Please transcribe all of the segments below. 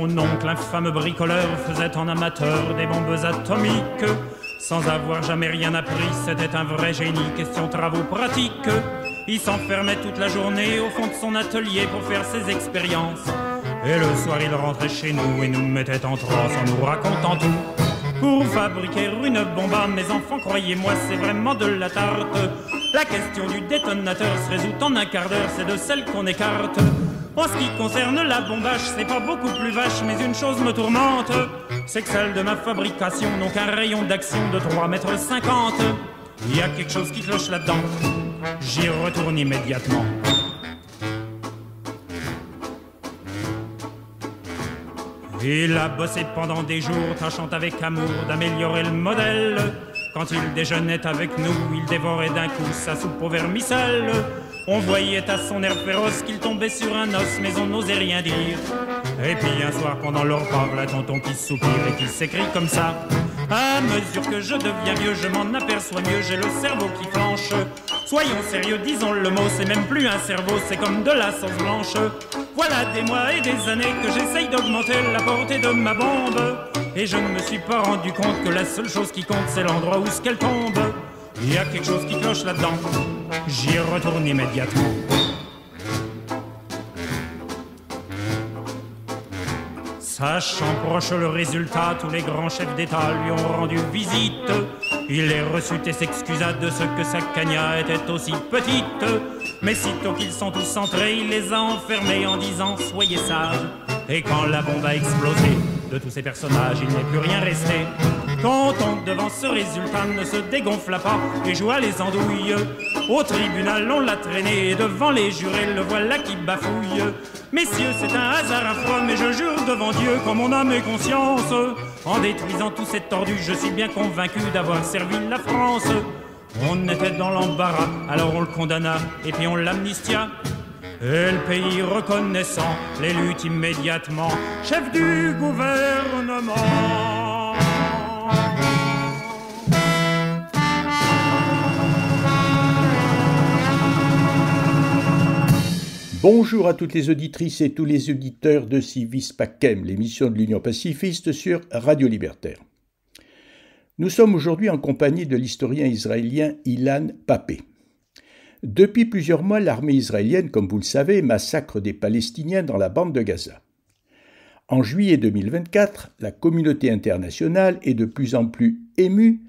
son oncle, infâme bricoleur, faisait en amateur des bombes atomiques. Sans avoir jamais rien appris, c'était un vrai génie, question travaux pratiques. Il s'enfermait toute la journée au fond de son atelier pour faire ses expériences. Et le soir il rentrait chez nous et nous mettait en transe en nous racontant tout. Pour fabriquer une bombe, mes enfants, croyez-moi, c'est vraiment de la tarte. La question du détonateur se résout en un quart d'heure, c'est de celle qu'on écarte. En ce qui concerne la bombage, c'est pas beaucoup plus vache, mais une chose me tourmente, c'est que celle de ma fabrication n'ont qu'un rayon d'action de 3,50 m. Il y a quelque chose qui cloche là-dedans, j'y retourne immédiatement. Il a bossé pendant des jours, tâchant avec amour d'améliorer le modèle. Quand il déjeunait avec nous, il dévorait d'un coup sa soupe au vermicelle. On voyait à son air féroce qu'il tombait sur un os, mais on n'osait rien dire. Et puis un soir pendant le repas, la tonton qui soupire et qui s'écrie comme ça. À mesure que je deviens vieux, je m'en aperçois mieux, j'ai le cerveau qui flanche. Soyons sérieux, disons le mot, c'est même plus un cerveau, c'est comme de la sauce blanche. Voilà des mois et des années que j'essaye d'augmenter la portée de ma bombe. Et je ne me suis pas rendu compte que la seule chose qui compte, c'est l'endroit où qu'elle tombe. Il y a quelque chose qui cloche là-dedans, j'y retourne immédiatement. Sachant proche le résultat, tous les grands chefs d'État lui ont rendu visite. Il les reçut et s'excusa de ce que sa cagna était aussi petite. Mais sitôt qu'ils sont tous entrés, il les a enfermés en disant « Soyez sages ». Et quand la bombe a explosé, de tous ces personnages, il n'est plus rien resté. Tonton, devant ce résultat, ne se dégonfla pas et joua les andouilles. Au tribunal, on l'a traîné et devant les jurés, le voilà qui bafouille. Messieurs, c'est un hasard affreux, mais je jure devant Dieu, qu'en mon âme et conscience, en détruisant tous ces tordus, je suis bien convaincu d'avoir servi la France. On était dans l'embarras, alors on le condamna et puis on l'amnistia. Et le pays reconnaissant l'élut immédiatement chef du gouvernement. Bonjour à toutes les auditrices et tous les auditeurs de Civis Pacem, l'émission de l'Union pacifiste sur Radio Libertaire. Nous sommes aujourd'hui en compagnie de l'historien israélien Ilan Pappé. Depuis plusieurs mois, l'armée israélienne, comme vous le savez, massacre des Palestiniens dans la bande de Gaza. En juillet 2024, la communauté internationale est de plus en plus émue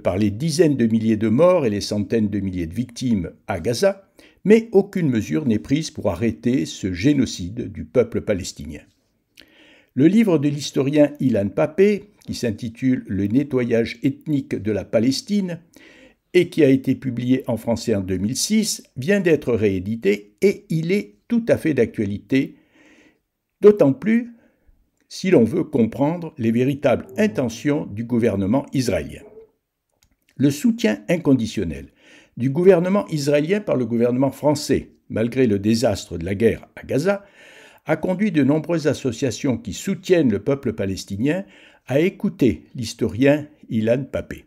par les dizaines de milliers de morts et les centaines de milliers de victimes à Gaza, mais aucune mesure n'est prise pour arrêter ce génocide du peuple palestinien. Le livre de l'historien Ilan Pappé, qui s'intitule « Le nettoyage ethnique de la Palestine » et qui a été publié en français en 2006, vient d'être réédité et il est tout à fait d'actualité, d'autant plus si l'on veut comprendre les véritables intentions du gouvernement israélien. Le soutien inconditionnel du gouvernement israélien par le gouvernement français, malgré le désastre de la guerre à Gaza, a conduit de nombreuses associations qui soutiennent le peuple palestinien à écouter l'historien Ilan Pappé.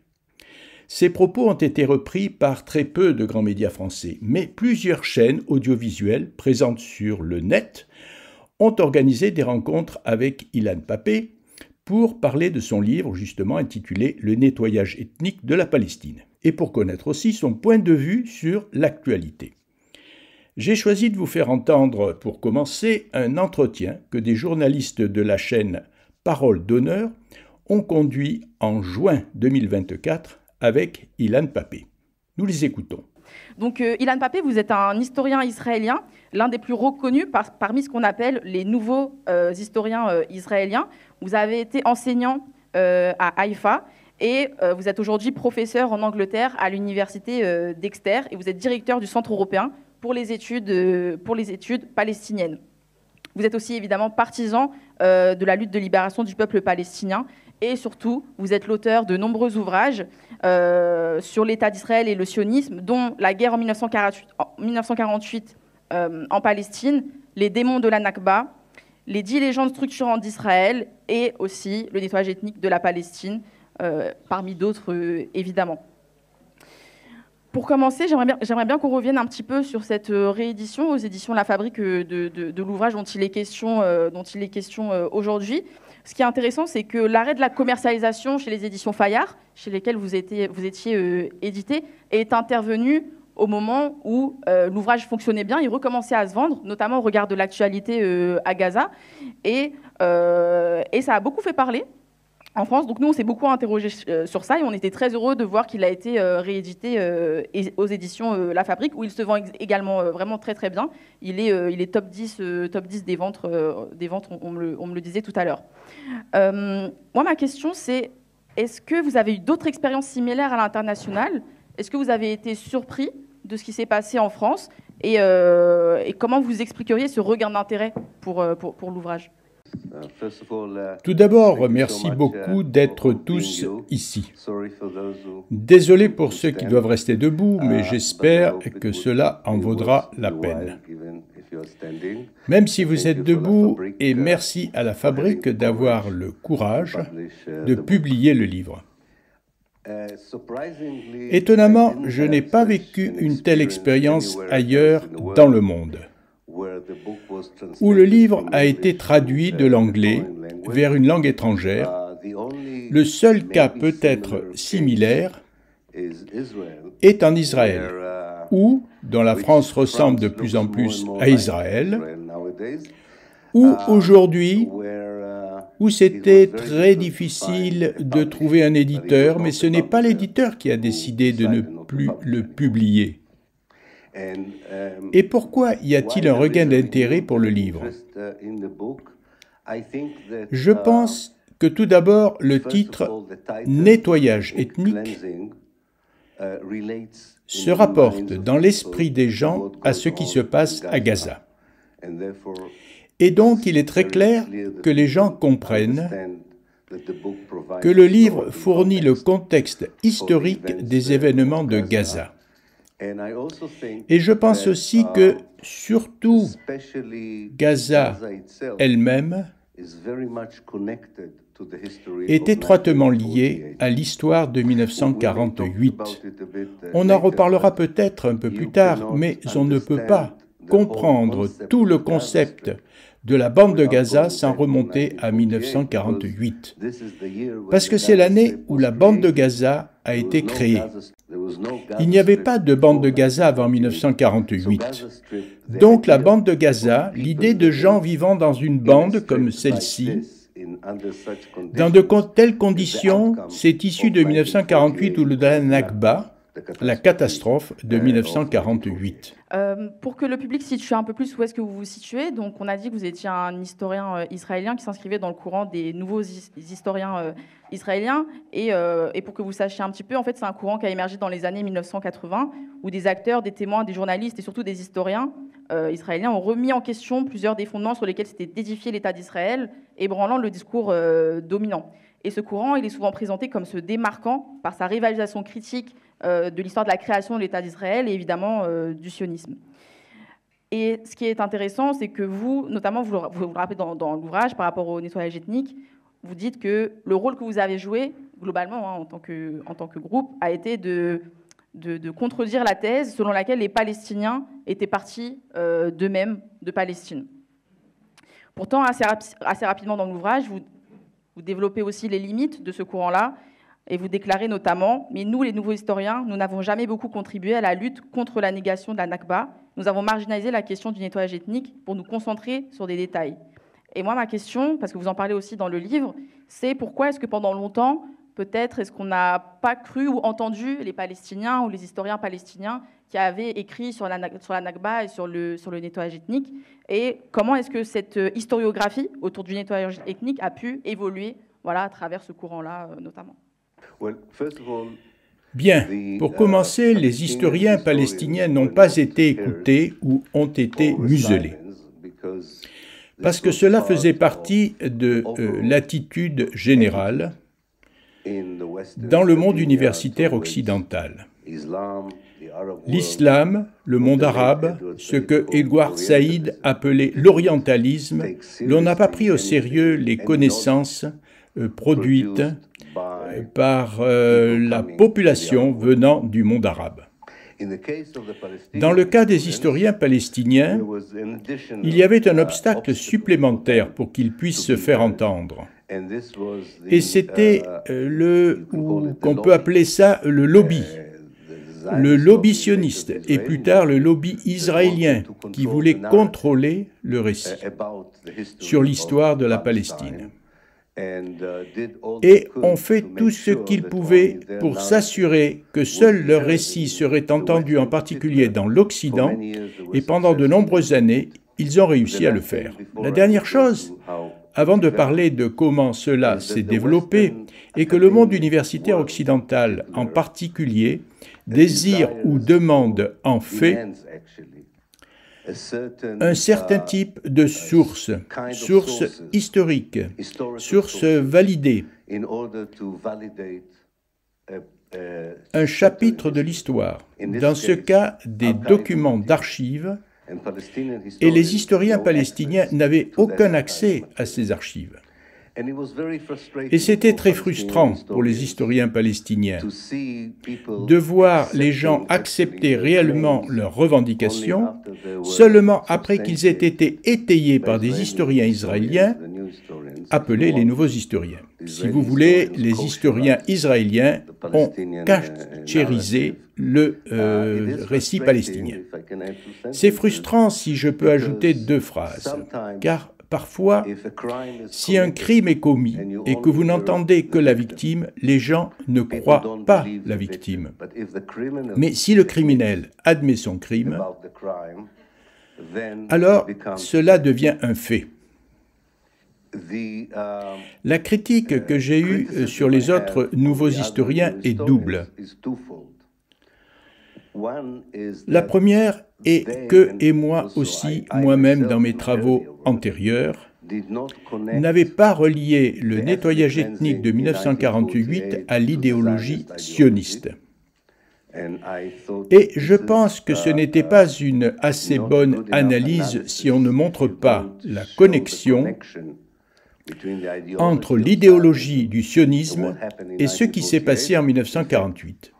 Ces propos ont été repris par très peu de grands médias français, mais plusieurs chaînes audiovisuelles présentes sur le net ont organisé des rencontres avec Ilan Pappé pour parler de son livre justement intitulé « Le nettoyage ethnique de la Palestine » et pour connaître aussi son point de vue sur l'actualité. J'ai choisi de vous faire entendre, pour commencer, un entretien que des journalistes de la chaîne Parole d'honneur ont conduit en juin 2024 avec Ilan Pappé. Nous les écoutons. Donc Ilan Pappé, vous êtes un historien israélien, l'un des plus reconnus parmi ce qu'on appelle les nouveaux historiens israéliens. Vous avez été enseignant à Haïfa et vous êtes aujourd'hui professeur en Angleterre à l'université d'Exeter et vous êtes directeur du Centre européen pour les études palestiniennes. Vous êtes aussi évidemment partisan de la lutte de libération du peuple palestinien et surtout, vous êtes l'auteur de nombreux ouvrages sur l'État d'Israël et le sionisme, dont la guerre en 1948 en Palestine, les démons de la Nakba, les 10 légendes structurantes d'Israël et aussi le nettoyage ethnique de la Palestine, parmi d'autres évidemment. Pour commencer, j'aimerais bien qu'on revienne un petit peu sur cette réédition aux éditions La Fabrique de l'ouvrage dont il est question, aujourd'hui. Ce qui est intéressant, c'est que l'arrêt de la commercialisation chez les éditions Fayard, chez lesquelles vous étiez édité, est intervenu au moment où l'ouvrage fonctionnait bien, il recommençait à se vendre, notamment au regard de l'actualité à Gaza. Et ça a beaucoup fait parler en France. Donc nous, on s'est beaucoup interrogé sur ça et on était très heureux de voir qu'il a été réédité aux éditions La Fabrique, où il se vend également vraiment très très bien. Il est top 10 des ventes, on me le disait tout à l'heure. Moi, ma question, c'est est-ce que vous avez eu d'autres expériences similaires à l'international? Est-ce que vous avez été surpris de ce qui s'est passé en France et comment vous expliqueriez ce regain d'intérêt pour l'ouvrage? Tout d'abord, merci beaucoup d'être tous ici. Désolé pour ceux qui doivent rester debout, mais j'espère que cela en vaudra la peine. Même si vous êtes debout, et merci à la Fabrique d'avoir le courage de publier le livre. Étonnamment, je n'ai pas vécu une telle expérience ailleurs dans le monde, où le livre a été traduit de l'anglais vers une langue étrangère. Le seul cas peut-être similaire est en Israël, où, dont la France ressemble de plus en plus à Israël, où aujourd'hui, où c'était très difficile de trouver un éditeur, mais ce n'est pas l'éditeur qui a décidé de ne plus le publier. Et pourquoi y a-t-il un regain d'intérêt pour le livre? Je pense que tout d'abord, le titre « Nettoyage ethnique » se rapporte dans l'esprit des gens à ce qui se passe à Gaza. Et donc, il est très clair que les gens comprennent que le livre fournit le contexte historique des événements de Gaza. Et je pense aussi que, surtout, Gaza elle-même est étroitement liée à l'histoire de 1948. On en reparlera peut-être un peu plus tard, mais on ne peut pas comprendre tout le concept de la bande de Gaza sans remonter à 1948. Parce que c'est l'année où la bande de Gaza a été créée. Il n'y avait pas de bande de Gaza avant 1948. Donc la bande de Gaza, l'idée de gens vivant dans une bande comme celle-ci, dans de telles conditions, c'est issu de 1948 ou de la Nakba, la catastrophe de 1948. Pour que le public situe un peu plus où est-ce que vous vous situez, donc on a dit que vous étiez un historien israélien qui s'inscrivait dans le courant des nouveaux historiens israéliens, et pour que vous sachiez un petit peu, en fait, c'est un courant qui a émergé dans les années 1980, où des acteurs, des témoins, des journalistes et surtout des historiens israéliens ont remis en question plusieurs des fondements sur lesquels s'était édifié l'État d'Israël, ébranlant le discours dominant. Et ce courant, il est souvent présenté comme se démarquant par sa rivalisation critique de l'histoire de la création de l'État d'Israël et évidemment du sionisme. Et ce qui est intéressant, c'est que vous, notamment, vous le rappelez dans l'ouvrage par rapport au nettoyage ethnique, vous dites que le rôle que vous avez joué, globalement, en tant que groupe, a été de contredire la thèse selon laquelle les Palestiniens étaient partis d'eux-mêmes de Palestine. Pourtant, assez rapidement dans l'ouvrage, vous développez aussi les limites de ce courant-là, et vous déclarez notamment « Mais nous, les nouveaux historiens, nous n'avons jamais beaucoup contribué à la lutte contre la négation de la Nakba. Nous avons marginalisé la question du nettoyage ethnique pour nous concentrer sur des détails. » Et moi, ma question, parce que vous en parlez aussi dans le livre, c'est pourquoi est-ce que pendant longtemps, peut-être, est-ce qu'on n'a pas cru ou entendu les Palestiniens ou les historiens palestiniens qui avaient écrit sur la Nakba et sur le nettoyage ethnique? Et comment est-ce que cette historiographie autour du nettoyage ethnique a pu évoluer, voilà, à travers ce courant-là, notamment? Bien, pour commencer, les historiens palestiniens n'ont pas été écoutés ou ont été muselés, parce que cela faisait partie de l'attitude générale dans le monde universitaire occidental. L'islam, le monde arabe, ce que Edward Said appelait l'orientalisme, l'on n'a pas pris au sérieux les connaissances produites par la population venant du monde arabe. Dans le cas des historiens palestiniens, il y avait un obstacle supplémentaire pour qu'ils puissent se faire entendre. Et c'était qu'on peut appeler ça le lobby sioniste, et plus tard le lobby israélien, qui voulait contrôler le récit sur l'histoire de la Palestine. Et ont fait tout ce qu'ils pouvaient pour s'assurer que seul leur récit serait entendu, en particulier dans l'Occident, et pendant de nombreuses années, ils ont réussi à le faire. La dernière chose, avant de parler de comment cela s'est développé, est que le monde universitaire occidental, en particulier, désire ou demande en fait un certain type de sources historiques, sources validées, un chapitre de l'histoire, dans ce cas des documents d'archives, et les historiens palestiniens n'avaient aucun accès à ces archives. Et c'était très frustrant pour les historiens palestiniens de voir les gens accepter réellement leurs revendications seulement après qu'ils aient été étayés par des historiens israéliens, appelés les nouveaux historiens. Si vous voulez, les historiens israéliens ont cachérisé le récit palestinien. C'est frustrant si je peux ajouter deux phrases, car parfois, si un crime est commis et que vous n'entendez que la victime, les gens ne croient pas la victime. Mais si le criminel admet son crime, alors cela devient un fait. La critique que j'ai eue sur les autres nouveaux historiens est double. La première est que, et moi aussi, moi-même dans mes travaux antérieurs, n'avais pas relié le nettoyage ethnique de 1948 à l'idéologie sioniste. Et je pense que ce n'était pas une assez bonne analyse si on ne montre pas la connexion entre l'idéologie du sionisme et ce qui s'est passé en 1948.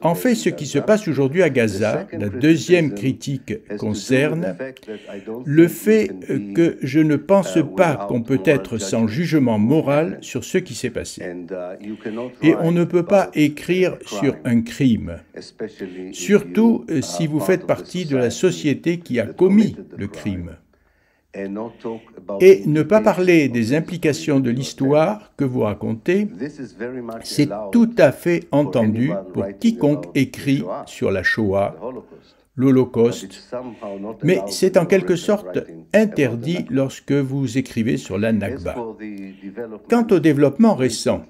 En fait, ce qui se passe aujourd'hui à Gaza, la deuxième critique concerne le fait que je ne pense pas qu'on peut être sans jugement moral sur ce qui s'est passé. Et on ne peut pas écrire sur un crime, surtout si vous faites partie de la société qui a commis le crime. Et ne pas parler des implications de l'histoire que vous racontez, c'est tout à fait entendu pour quiconque écrit sur la Shoah, l'Holocauste, mais c'est en quelque sorte interdit lorsque vous écrivez sur la Nakba. Quant au développement récent,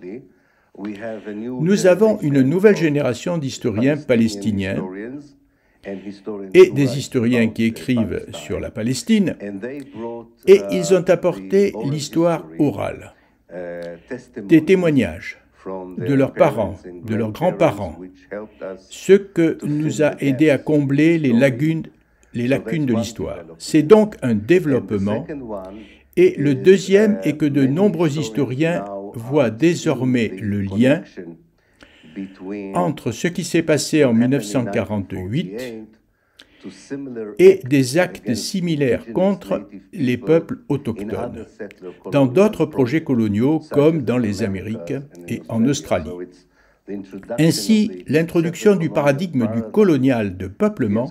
nous avons une nouvelle génération d'historiens palestiniens et des historiens qui écrivent sur la Palestine, et ils ont apporté l'histoire orale, des témoignages de leurs parents, de leurs grands-parents, ce que nous a aidé à combler les lacunes de l'histoire. C'est donc un développement, et le deuxième est que de nombreux historiens voient désormais le lien entre ce qui s'est passé en 1948 et des actes similaires contre les peuples autochtones, dans d'autres projets coloniaux comme dans les Amériques et en Australie. Ainsi, l'introduction du paradigme du colonial de peuplement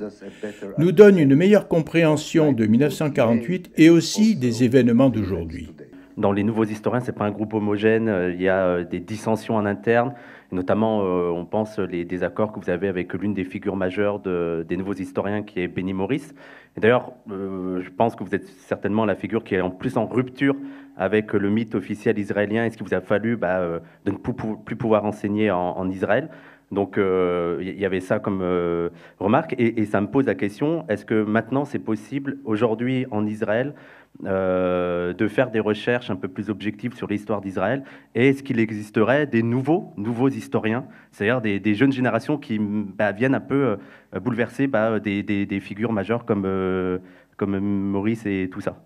nous donne une meilleure compréhension de 1948 et aussi des événements d'aujourd'hui. Dans les nouveaux historiens, ce n'est pas un groupe homogène, il y a des dissensions en interne, notamment on pense les désaccords que vous avez avec l'une des figures majeures des nouveaux historiens qui est Benny Morris. Et d'ailleurs, je pense que vous êtes certainement la figure qui est en plus en rupture avec le mythe officiel israélien et ce qu'il vous a fallu de ne plus pouvoir enseigner en Israël. Donc il y avait ça comme remarque et ça me pose la question, est-ce que maintenant c'est possible aujourd'hui en Israël de faire des recherches un peu plus objectives sur l'histoire d'Israël, et est-ce qu'il existerait des nouveaux historiens, c'est-à-dire des jeunes générations qui viennent un peu bouleverser des figures majeures comme Maurice et tout ça?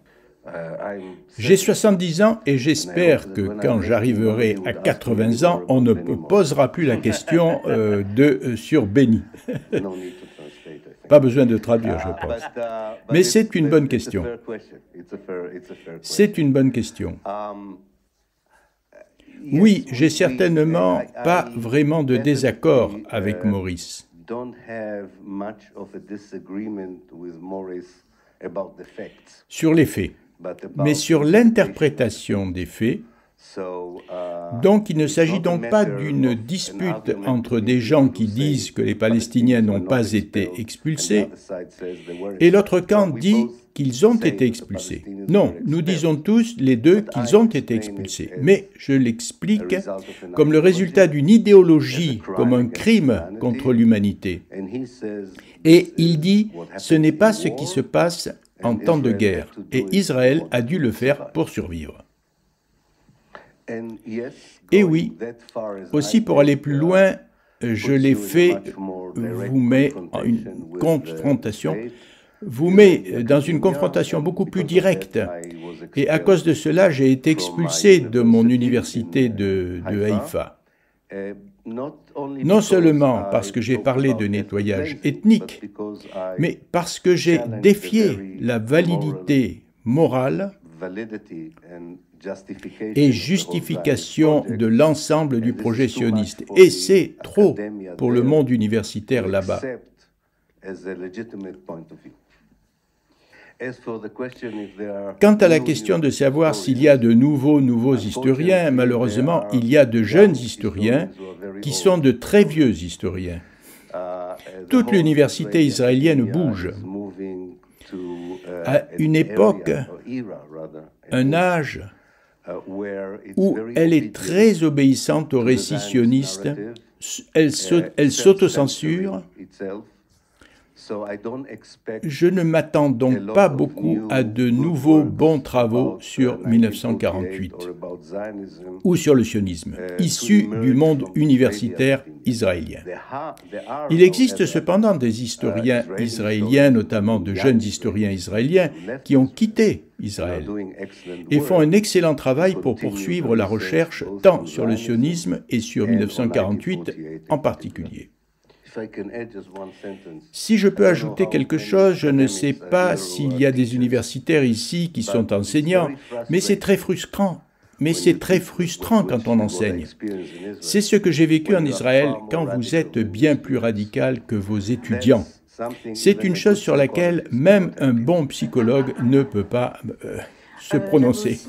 J'ai 70 ans et j'espère que quand j'arriverai à 80 ans, on ne me posera plus la question sur Béni. Pas besoin de traduire, je pense. Mais c'est une bonne question. C'est une bonne question. Oui, j'ai certainement pas vraiment de désaccord avec Maurice. Sur les faits, mais sur l'interprétation des faits. Donc il ne s'agit donc pas d'une dispute entre des gens qui disent que les Palestiniens n'ont pas été expulsés et l'autre camp dit qu'ils ont été expulsés. Non, nous disons tous les deux qu'ils ont été expulsés, mais je l'explique comme le résultat d'une idéologie, comme un crime contre l'humanité. Et il dit, ce n'est pas ce qui se passe en temps de guerre, et Israël a dû le faire pour survivre. Et oui, aussi pour aller plus loin, je l'ai fait, vous met en une confrontation, vous met dans une confrontation beaucoup plus directe. Et à cause de cela, j'ai été expulsé de mon université de Haïfa. Non seulement parce que j'ai parlé de nettoyage ethnique, mais parce que j'ai défié la validité morale et justification de l'ensemble du projet sioniste. Et c'est trop pour le monde universitaire là-bas. Quant à la question de savoir s'il y a de nouveaux historiens, malheureusement, il y a de jeunes historiens qui sont de très vieux historiens. Toute l'université israélienne bouge. À une époque, un âge où elle est très obéissante aux récits sionistes, elle s'autocensure. Je ne m'attends donc pas beaucoup à de nouveaux bons travaux sur 1948 ou sur le sionisme, issus du monde universitaire israélien. Il existe cependant des historiens israéliens, notamment de jeunes historiens israéliens, qui ont quitté Israël et font un excellent travail pour poursuivre la recherche tant sur le sionisme et sur 1948 en particulier. Si je peux ajouter quelque chose, je ne sais pas s'il y a des universitaires ici qui sont enseignants, mais c'est très frustrant. Mais c'est très frustrant quand on enseigne. C'est ce que j'ai vécu en Israël quand vous êtes bien plus radical que vos étudiants. C'est une chose sur laquelle même un bon psychologue ne peut pas se prononcer.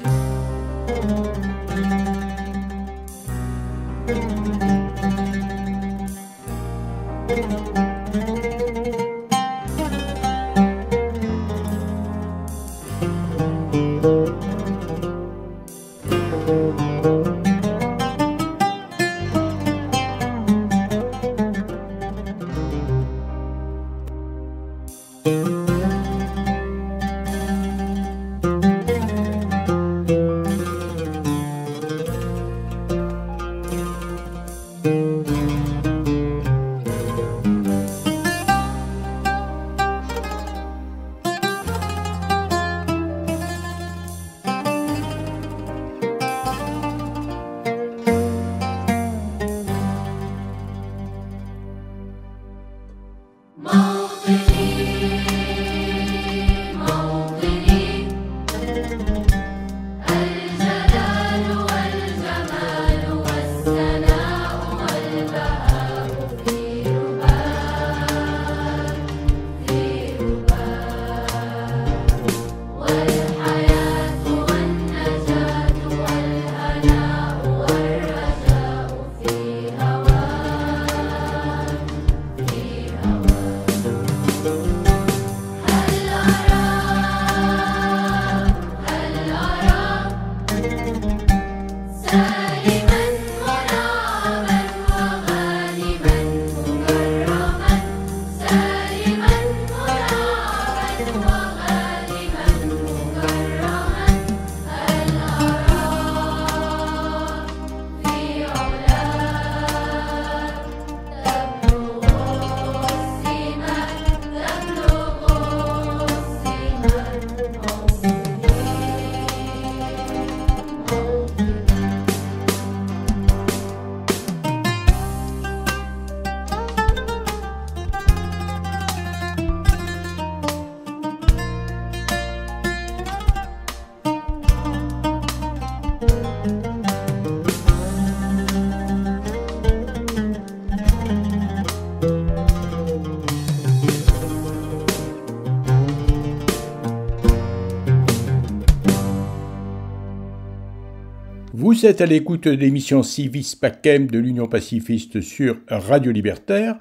Vous êtes à l'écoute de l'émission Civis Pacem de l'Union pacifiste sur Radio Libertaire.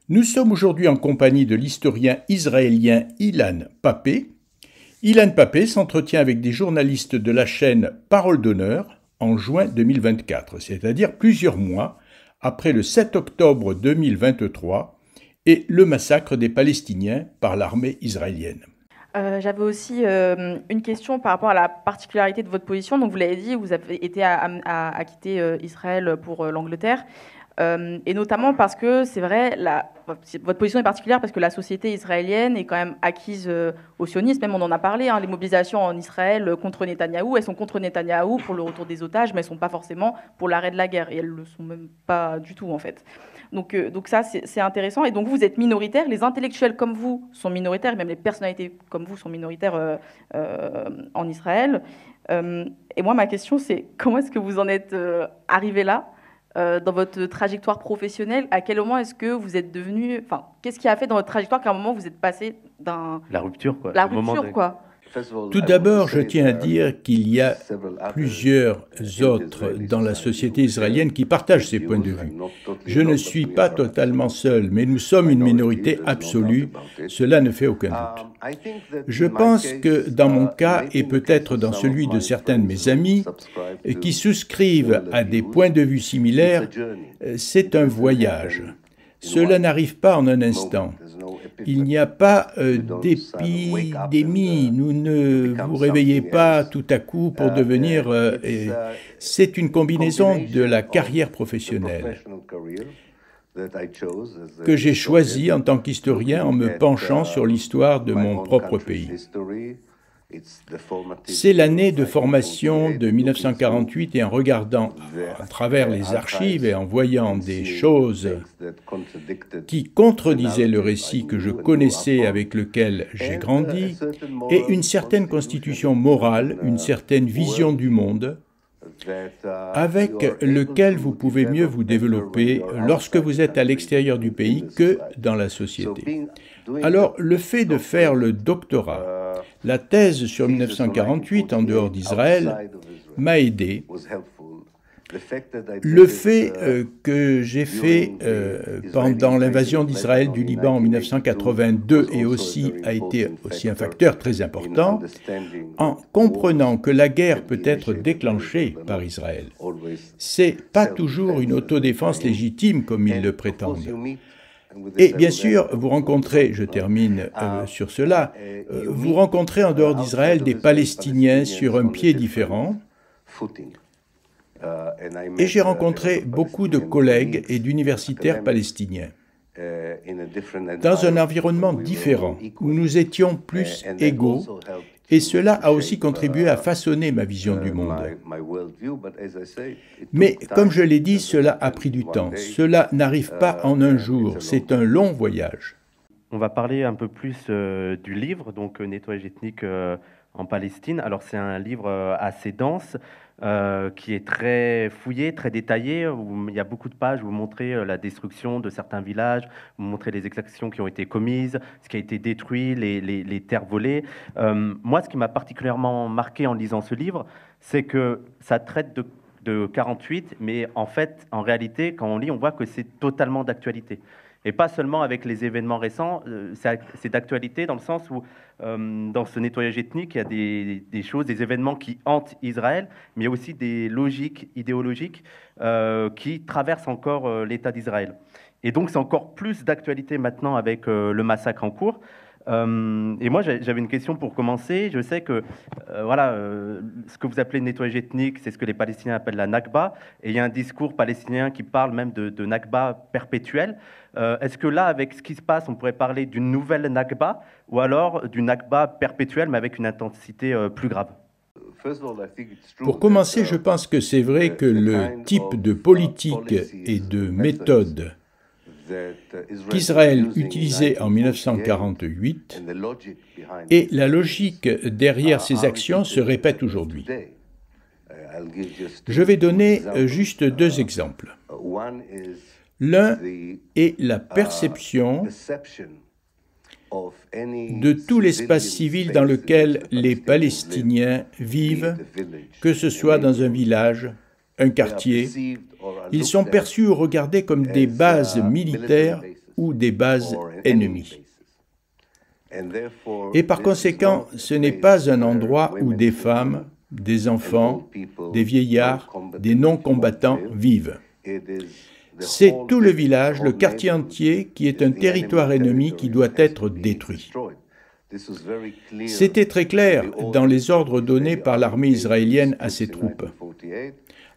Nous sommes aujourd'hui en compagnie de l'historien israélien Ilan Pappé. Ilan Pappé s'entretient avec des journalistes de la chaîne Parole d'honneur en juin 2024, c'est-à-dire plusieurs mois après le 7 octobre 2023 et le massacre des Palestiniens par l'armée israélienne. J'avais aussi une question par rapport à la particularité de votre position. Donc, vous l'avez dit, vous avez été à quitter Israël pour l'Angleterre. Et notamment parce que, c'est vrai, votre position est particulière parce que la société israélienne est quand même acquise au sionisme. Même on en a parlé, hein, les mobilisations en Israël contre Netanyahou, elles sont contre Netanyahou pour le retour des otages, mais elles ne sont pas forcément pour l'arrêt de la guerre. Et elles ne le sont même pas du tout, en fait. Donc ça, c'est intéressant. Et donc, vous êtes minoritaire. Les intellectuels comme vous sont minoritaires, et même les personnalités comme vous sont minoritaires en Israël. Et moi, ma question, c'est comment est-ce que vous en êtes arrivé là dans votre trajectoire professionnelle? À quel moment est-ce que vous êtes devenu... Enfin, qu'est-ce qui a fait dans votre trajectoire qu'à un moment, vous êtes passé d'un... La rupture, quoi. La rupture, quoi. Tout d'abord, je tiens à dire qu'il y a plusieurs autres dans la société israélienne qui partagent ces points de vue. Je ne suis pas totalement seul, mais nous sommes une minorité absolue. Cela ne fait aucun doute. Je pense que dans mon cas, et peut-être dans celui de certains de mes amis, qui souscrivent à des points de vue similaires, c'est un voyage. Cela n'arrive pas en un instant. Il n'y a pas d'épidémie. Vous ne vous réveillez pas tout à coup pour devenir... c'est une combinaison de la carrière professionnelle que j'ai choisie en tant qu'historien en me penchant sur l'histoire de mon propre pays. C'est l'année de formation de 1948 et en regardant à travers les archives et en voyant des choses qui contredisaient le récit que je connaissais avec lequel j'ai grandi et une certaine constitution morale, une certaine vision du monde avec lequel vous pouvez mieux vous développer lorsque vous êtes à l'extérieur du pays que dans la société. Alors, le fait de faire le doctorat, la thèse sur 1948 en dehors d'Israël, m'a aidé. Le fait que j'ai fait pendant l'invasion d'Israël du Liban en 1982 et aussi a été aussi un facteur très important en comprenant que la guerre peut être déclenchée par Israël. C'est pas toujours une autodéfense légitime comme ils le prétendent. Et bien sûr, vous rencontrez, je termine sur cela, vous rencontrez en dehors d'Israël des Palestiniens sur un pied différent. Et j'ai rencontré beaucoup de collègues et d'universitaires palestiniens dans un environnement différent, où nous étions plus égaux, et cela a aussi contribué à façonner ma vision du monde. Mais comme je l'ai dit, cela a pris du temps. Cela n'arrive pas en un jour, c'est un long voyage. On va parler un peu plus du livre, donc Nettoyage ethnique en Palestine. Alors c'est un livre assez dense, qui est très fouillé, très détaillé, où il y a beaucoup de pages, où vous montrez la destruction de certains villages, vous montrez les exactions qui ont été commises, ce qui a été détruit, les terres volées. Moi, ce qui m'a particulièrement marqué en lisant ce livre, c'est que ça traite de 48, mais en fait, en réalité, quand on lit, on voit que c'est totalement d'actualité. Et pas seulement avec les événements récents, c'est d'actualité dans le sens où, dans ce nettoyage ethnique, il y a des choses, des événements qui hantent Israël, mais il y a aussi des logiques idéologiques qui traversent encore l'État d'Israël. Et donc, c'est encore plus d'actualité maintenant avec le massacre en cours. Et moi, j'avais une question pour commencer. Je sais que ce que vous appelez nettoyage ethnique, c'est ce que les Palestiniens appellent la Nakba. Et il y a un discours palestinien qui parle même de Nakba perpétuelle. Est-ce que là, avec ce qui se passe, on pourrait parler d'une nouvelle Nakba ou alors d'une Nakba perpétuelle, mais avec une intensité plus grave? Pour commencer, je pense que c'est vrai que le type de politique et de méthode qu'Israël utilisait en 1948 et la logique derrière ces actions se répète aujourd'hui. Je vais donner juste deux exemples. L'un est la perception de tout l'espace civil dans lequel les Palestiniens vivent, que ce soit dans un village, un quartier. Ils sont perçus ou regardés comme des bases militaires ou des bases ennemies. Et par conséquent, ce n'est pas un endroit où des femmes, des enfants, des vieillards, des non-combattants vivent. C'est tout le village, le quartier entier, qui est un territoire ennemi qui doit être détruit. C'était très clair dans les ordres donnés par l'armée israélienne à ses troupes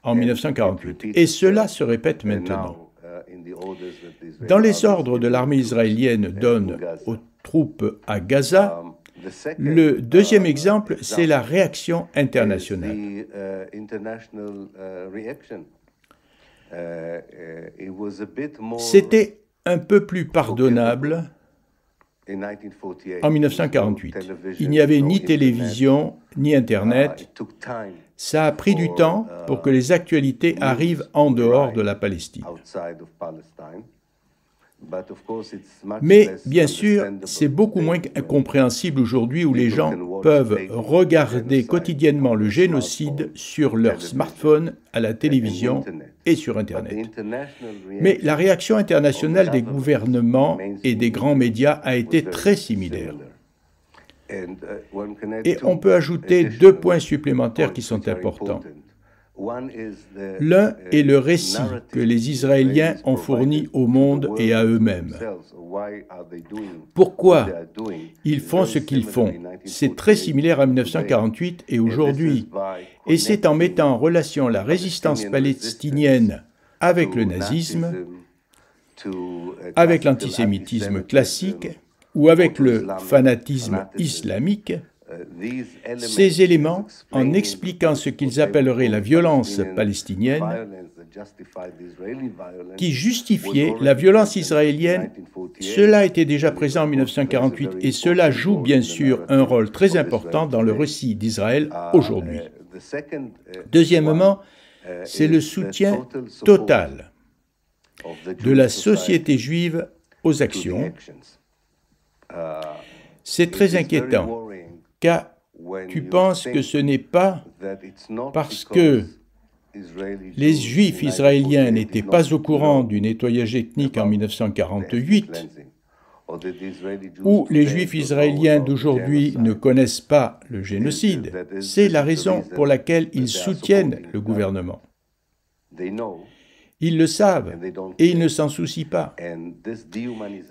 en 1948. Et cela se répète maintenant. Dans les ordres de l'armée israélienne donne aux troupes à Gaza, le deuxième exemple, c'est la réaction internationale. C'était un peu plus pardonnable en 1948. Il n'y avait ni télévision, ni Internet. Ça a pris du temps pour que les actualités arrivent en dehors de la Palestine. Mais bien sûr, c'est beaucoup moins compréhensible aujourd'hui où les gens peuvent regarder quotidiennement le génocide sur leur smartphone, à la télévision et sur Internet. Mais la réaction internationale des gouvernements et des grands médias a été très similaire. Et on peut ajouter deux points supplémentaires qui sont importants. L'un est le récit que les Israéliens ont fourni au monde et à eux-mêmes. Pourquoi ils font ce qu'ils font? C'est très similaire à 1948 et aujourd'hui. Et c'est en mettant en relation la résistance palestinienne avec le nazisme, avec l'antisémitisme classique ou avec le fanatisme islamique, ces éléments, en expliquant ce qu'ils appelleraient la violence palestinienne, qui justifiait la violence israélienne, cela était déjà présent en 1948 et cela joue bien sûr un rôle très important dans le récit d'Israël aujourd'hui. Deuxièmement, c'est le soutien total de la société juive aux actions. C'est très inquiétant. Car tu penses que ce n'est pas parce que les Juifs israéliens n'étaient pas au courant du nettoyage ethnique en 1948, ou les Juifs israéliens d'aujourd'hui ne connaissent pas le génocide, c'est la raison pour laquelle ils soutiennent le gouvernement. Ils le savent et ils ne s'en soucient pas.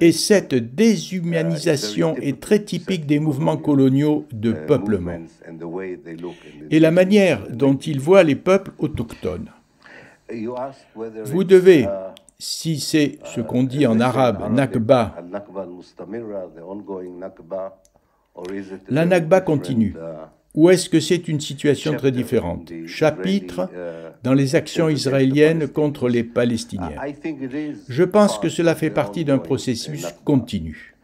Et cette déshumanisation est très typique des mouvements coloniaux de peuplement et la manière dont ils voient les peuples autochtones. Vous devez, si c'est ce qu'on dit en arabe, Nakba, la Nakba continue. Ou est-ce que c'est une situation très différente? Chapitre dans les actions israéliennes contre les Palestiniens. Je pense que cela fait partie d'un processus continu.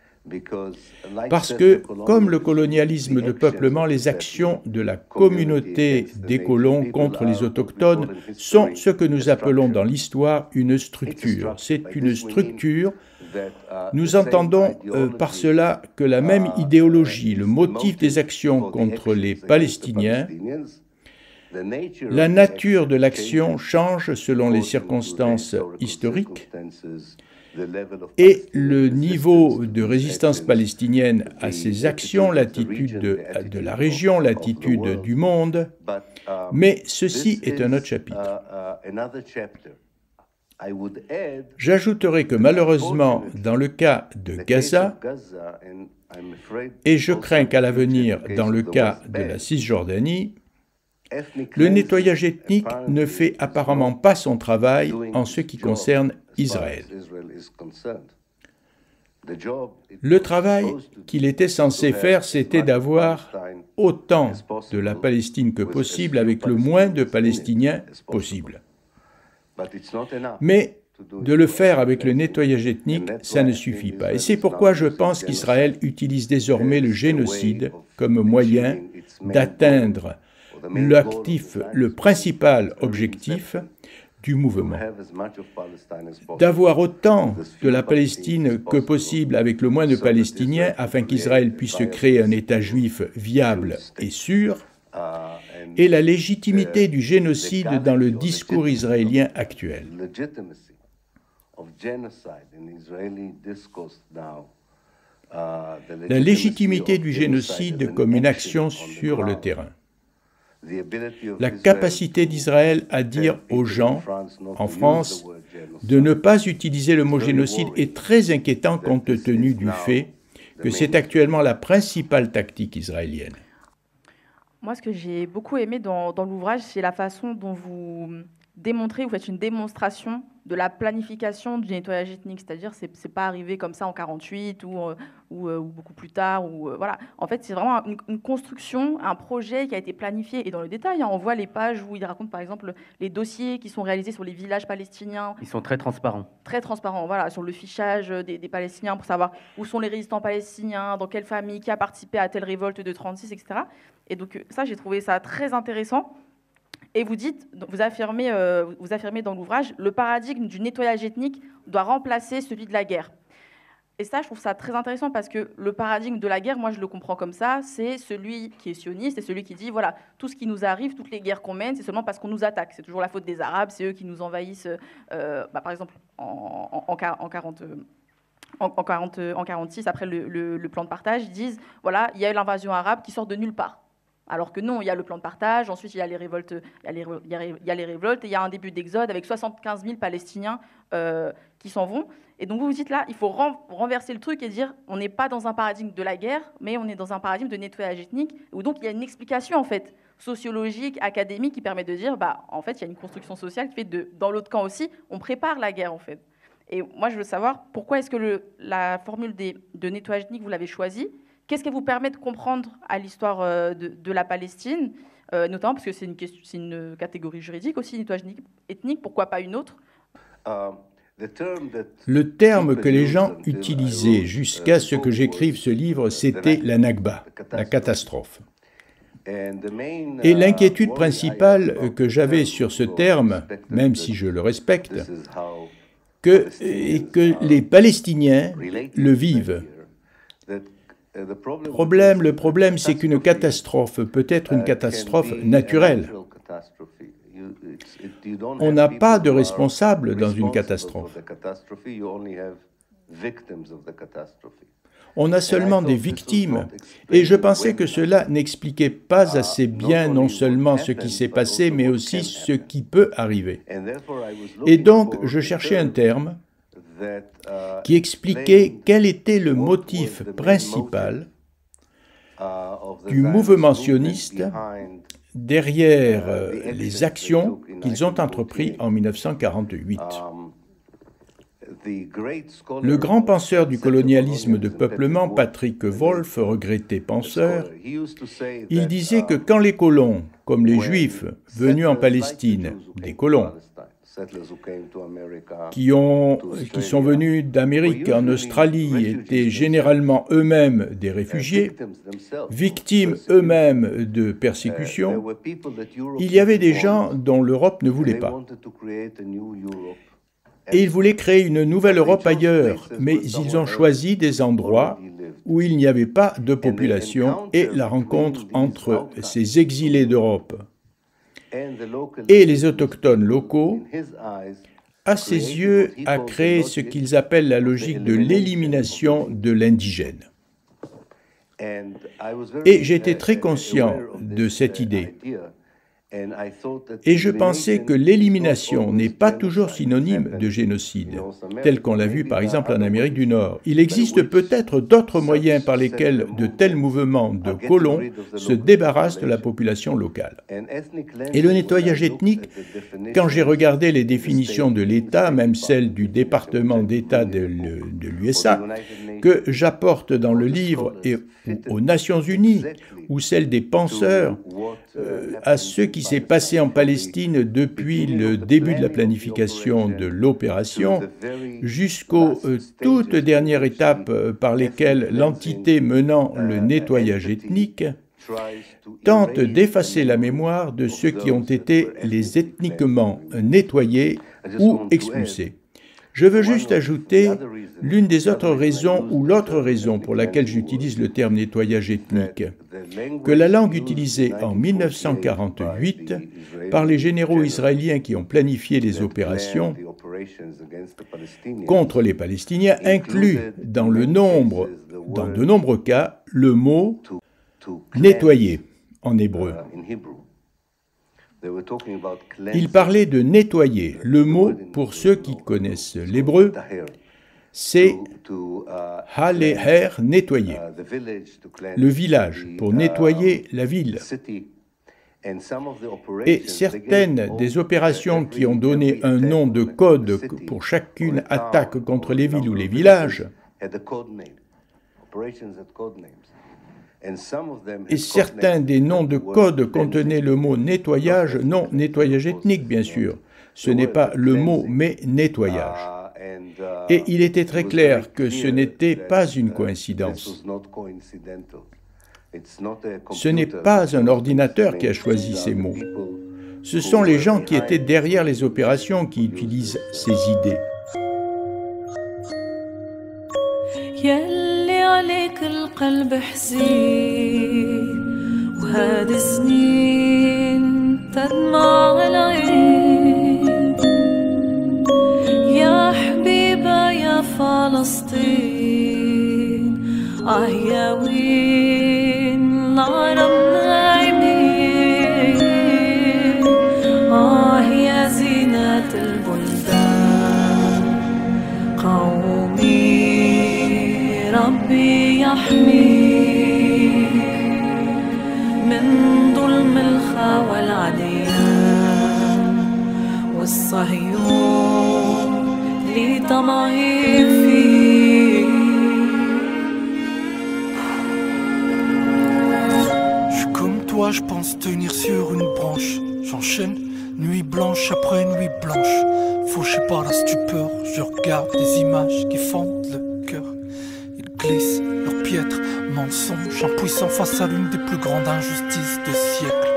Parce que, comme le colonialisme de peuplement, les actions de la communauté des colons contre les autochtones sont ce que nous appelons dans l'histoire une structure. C'est une structure. Nous entendons par cela que la même idéologie, le motif des actions contre les Palestiniens, la nature de l'action change selon les circonstances historiques et le niveau de résistance palestinienne à ces actions, l'attitude de la région, l'attitude du monde, mais ceci est un autre chapitre. J'ajouterai que malheureusement, dans le cas de Gaza, et je crains qu'à l'avenir, dans le cas de la Cisjordanie, le nettoyage ethnique ne fait apparemment pas son travail en ce qui concerne Israël. Le travail qu'il était censé faire, c'était d'avoir autant de la Palestine que possible avec le moins de Palestiniens possible. Mais de le faire avec le nettoyage ethnique, ça ne suffit pas. Et c'est pourquoi je pense qu'Israël utilise désormais le génocide comme moyen d'atteindre le principal objectif du mouvement. D'avoir autant de la Palestine que possible avec le moins de Palestiniens afin qu'Israël puisse se créer un État juif viable et sûr, et la légitimité du génocide dans le discours israélien actuel. La légitimité du génocide comme une action sur le terrain. La capacité d'Israël à dire aux gens, en France, de ne pas utiliser le mot génocide est très inquiétant compte tenu du fait que c'est actuellement la principale tactique israélienne. Moi, ce que j'ai beaucoup aimé dans l'ouvrage, c'est la façon dont vous démontrez, vous faites une démonstration de la planification du nettoyage ethnique, c'est-à-dire c'est pas arrivé comme ça en 48 ou beaucoup plus tard. Voilà. En fait, c'est vraiment une construction, un projet qui a été planifié. Et dans le détail, hein, on voit les pages où il raconte par exemple les dossiers qui sont réalisés sur les villages palestiniens. Ils sont très transparents. Très transparents, voilà, sur le fichage des Palestiniens pour savoir où sont les résistants palestiniens, dans quelle famille, qui a participé à telle révolte de 36, etc. Et donc ça, j'ai trouvé ça très intéressant. Et vous dites, vous affirmez dans l'ouvrage, le paradigme du nettoyage ethnique doit remplacer celui de la guerre. Et ça, je trouve ça très intéressant parce que le paradigme de la guerre, moi je le comprends comme ça, c'est celui qui est sioniste, c'est celui qui dit, voilà, tout ce qui nous arrive, toutes les guerres qu'on mène, c'est seulement parce qu'on nous attaque. C'est toujours la faute des Arabes, c'est eux qui nous envahissent, par exemple, en 46, après le plan de partage, ils disent, voilà, il y a eu l'invasion arabe qui sort de nulle part. Alors que non, il y a le plan de partage, ensuite il y a les révoltes, il y a les révoltes, et il y a un début d'exode avec 75 000 Palestiniens qui s'en vont. Et donc vous vous dites là, il faut renverser le truc et dire, on n'est pas dans un paradigme de la guerre, mais on est dans un paradigme de nettoyage ethnique, où donc il y a une explication en fait sociologique, académique, qui permet de dire, bah en fait il y a une construction sociale qui fait dans l'autre camp aussi, on prépare la guerre en fait. Et moi je veux savoir pourquoi est-ce que la formule de nettoyage ethnique vous l'avez choisie. Qu'est-ce qui vous permet de comprendre à l'histoire de la Palestine, notamment parce que c'est une catégorie juridique aussi, nettoyage ethnique, pourquoi pas une autre? Le terme que les gens utilisaient jusqu'à ce que j'écrive ce livre, c'était la Nakba, la catastrophe. Et l'inquiétude principale que j'avais sur ce terme, même si je le respecte, est que les Palestiniens le vivent. Le problème, c'est qu'une catastrophe peut être une catastrophe naturelle. On n'a pas de responsable dans une catastrophe. On a seulement des victimes. Et je pensais que cela n'expliquait pas assez bien non seulement ce qui s'est passé, mais aussi ce qui peut arriver. Et donc, je cherchais un terme qui expliquait quel était le motif principal du mouvement sioniste derrière les actions qu'ils ont entreprises en 1948. Le grand penseur du colonialisme de peuplement, Patrick Wolf, regretté penseur, il disait que quand les colons, comme les Juifs venus en Palestine, des colons, qui sont venus d'Amérique en Australie étaient généralement eux-mêmes des réfugiés, victimes eux-mêmes de persécutions, il y avait des gens dont l'Europe ne voulait pas. Et ils voulaient créer une nouvelle Europe ailleurs, mais ils ont choisi des endroits où il n'y avait pas de population, et la rencontre entre ces exilés d'Europe et les autochtones locaux, à ses yeux, a créé ce qu'ils appellent la logique de l'élimination de l'indigène. Et j'étais très conscient de cette idée. Et je pensais que l'élimination n'est pas toujours synonyme de génocide, tel qu'on l'a vu par exemple en Amérique du Nord. Il existe peut-être d'autres moyens par lesquels de tels mouvements de colons se débarrassent de la population locale. Et le nettoyage ethnique, quand j'ai regardé les définitions de l'État, même celles du département d'État de l'USA, que j'apporte dans le livre et aux Nations Unies, ou celles des penseurs, à ce qui s'est passé en Palestine depuis le début de la planification de l'opération jusqu'aux toutes dernières étapes par lesquelles l'entité menant le nettoyage ethnique tente d'effacer la mémoire de ceux qui ont été les ethniquement nettoyés ou expulsés. Je veux juste ajouter l'une des autres raisons ou l'autre raison pour laquelle j'utilise le terme nettoyage ethnique, que la langue utilisée en 1948 par les généraux israéliens qui ont planifié les opérations contre les Palestiniens inclut dans de nombreux cas, le mot « nettoyer » en hébreu. Il parlait de nettoyer. Le mot, pour ceux qui connaissent l'hébreu, c'est « haleher », nettoyer. Le village, pour nettoyer la ville. Et certaines des opérations qui ont donné un nom de code pour chacune attaque contre les villes ou les villages, et certains des noms de code contenaient le mot nettoyage, non nettoyage ethnique bien sûr, ce n'est pas le mot mais nettoyage. Et il était très clair que ce n'était pas une coïncidence. Ce n'est pas un ordinateur qui a choisi ces mots. Ce sont les gens qui étaient derrière les opérations qui utilisent ces idées. عليك القلب حزين وهذه سنين تدمع العين يا حبيبة يا فلسطين يا وين العرب نايمين يا زينة البلدان قومي ربي يحميك من ظلم الخوى العديان والصهيون اللي طمعين فيه. Je suis comme toi, je pense tenir sur une branche. J'enchaîne nuit blanche après nuit blanche. Fauché par la stupeur, je regarde des images qui fendent le cœur. Glissent leurs piètres mensonges, impuissants face à l'une des plus grandes injustices de siècle.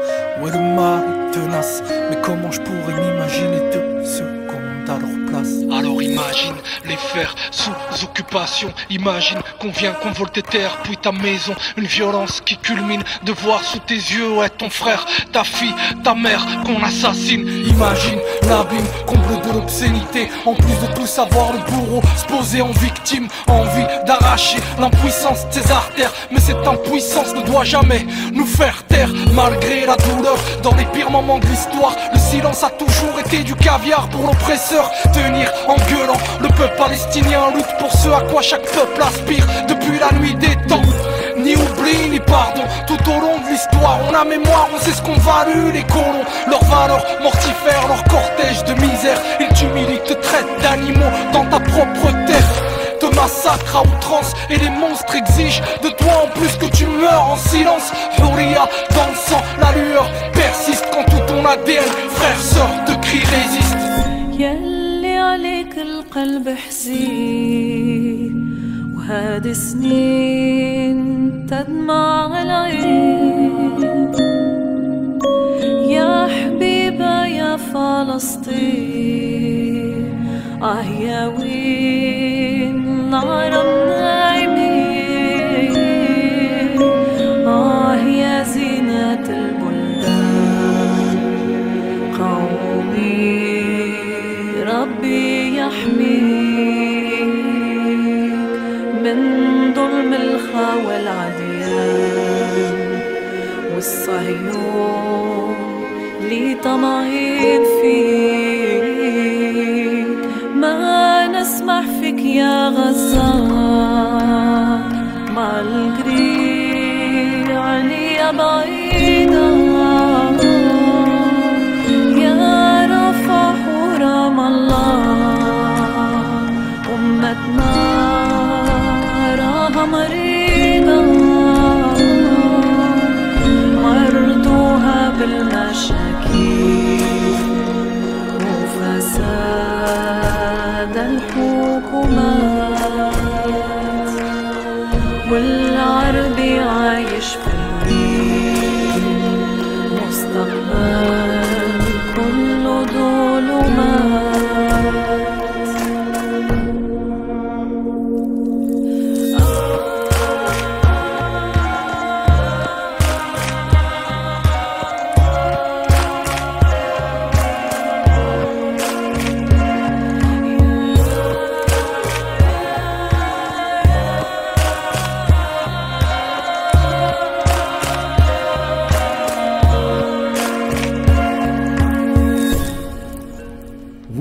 Ouais, le mal est tenace, mais comment je pourrais m'imaginer 2 secondes à leur place? Alors imagine les faire sous occupation. Imagine qu'on vient, qu'on vole tes terres, puis ta maison. Une violence qui culmine de voir sous tes yeux, ouais, ton frère, ta fille, ta mère, qu'on assassine. Imagine l'abîme, comble de l'obscénité. En plus de tout savoir, le bourreau se poser en victime, envie d'arracher l'impuissance de ses artères. Mais cette impuissance ne doit jamais nous faire taire. Malgré la douleur, dans les pires moments de l'histoire, le silence a toujours été du caviar pour l'oppresseur. Tenir en gueulant, le peuple palestinien lutte pour ce à quoi chaque peuple aspire depuis la nuit des temps. Ni oubli, ni pardon, tout au long de l'histoire on a mémoire, on sait ce qu'ont valu les colons. Leurs valeurs mortifères, leur cortège de misère. Ils t'humilient, te traitent d'animaux dans ta propre terre. Te massacrent à outrance et les monstres exigent de toi en plus que tu meurs en silence. Houria, dans le sang, la lueur persiste quand tout ton ADN, frère, sœur, de cris résiste. يلي عليك القلب حزين وهذه سنين تدمع العين يا حبيبة يا فلسطين يا وين العرب نايمين يا زينة البلدان قومي ربي يحميك من ظلم الخوى العديان والصهيون اللي طمعين فيك. ما نسمح فيك يا غزة malgré عليا بعيدة يا رفح ورام الله أمتنا راها مريضة مرضوها بالمشاكل وفساد الحكومات والعربي عايش في الريف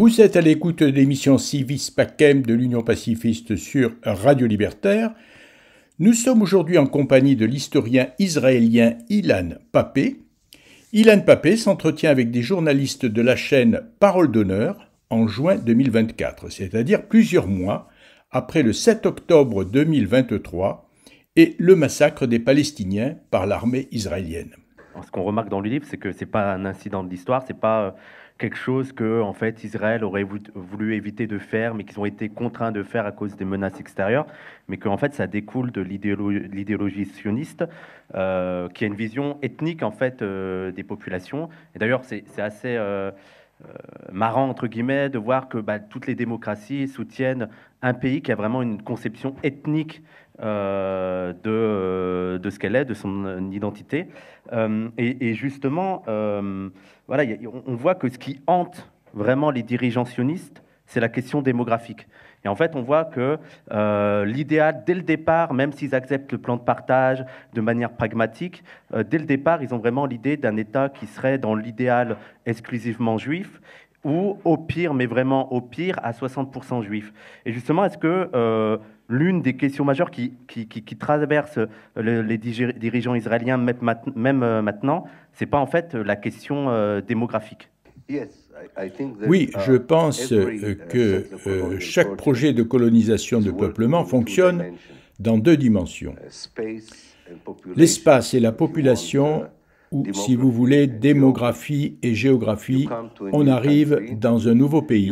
Vous êtes à l'écoute de l'émission Civis Pacem de l'Union pacifiste sur Radio Libertaire. Nous sommes aujourd'hui en compagnie de l'historien israélien Ilan Pappé. Ilan Pappé s'entretient avec des journalistes de la chaîne Parole d'honneur en juin 2024, c'est-à-dire plusieurs mois après le 7 octobre 2023 et le massacre des Palestiniens par l'armée israélienne. Ce qu'on remarque dans le livre, c'est que ce n'est pas un incident de l'histoire, ce n'est pas quelque chose que en fait, Israël aurait voulu éviter de faire, mais qu'ils ont été contraints de faire à cause des menaces extérieures, mais qu'en fait, ça découle de l'idéologie sioniste, qui a une vision ethnique en fait, des populations. Et d'ailleurs, c'est assez marrant, entre guillemets, de voir que toutes les démocraties soutiennent un pays qui a vraiment une conception ethnique de ce qu'elle est, de son identité. Et justement, voilà, on voit que ce qui hante vraiment les dirigeants sionistes, c'est la question démographique. Et en fait, on voit que l'idéal, dès le départ, même s'ils acceptent le plan de partage de manière pragmatique, dès le départ, ils ont vraiment l'idée d'un État qui serait dans l'idéal exclusivement juif, ou au pire, mais vraiment au pire, à 60% juifs. Et justement, est-ce que l'une des questions majeures qui traverse les dirigeants israéliens, même maintenant, c'est pas en fait la question démographique? Oui, je pense que chaque projet de colonisation de peuplement fonctionne dans deux dimensions. L'espace et la population, ou si vous voulez, démographie et géographie, on arrive dans un nouveau pays.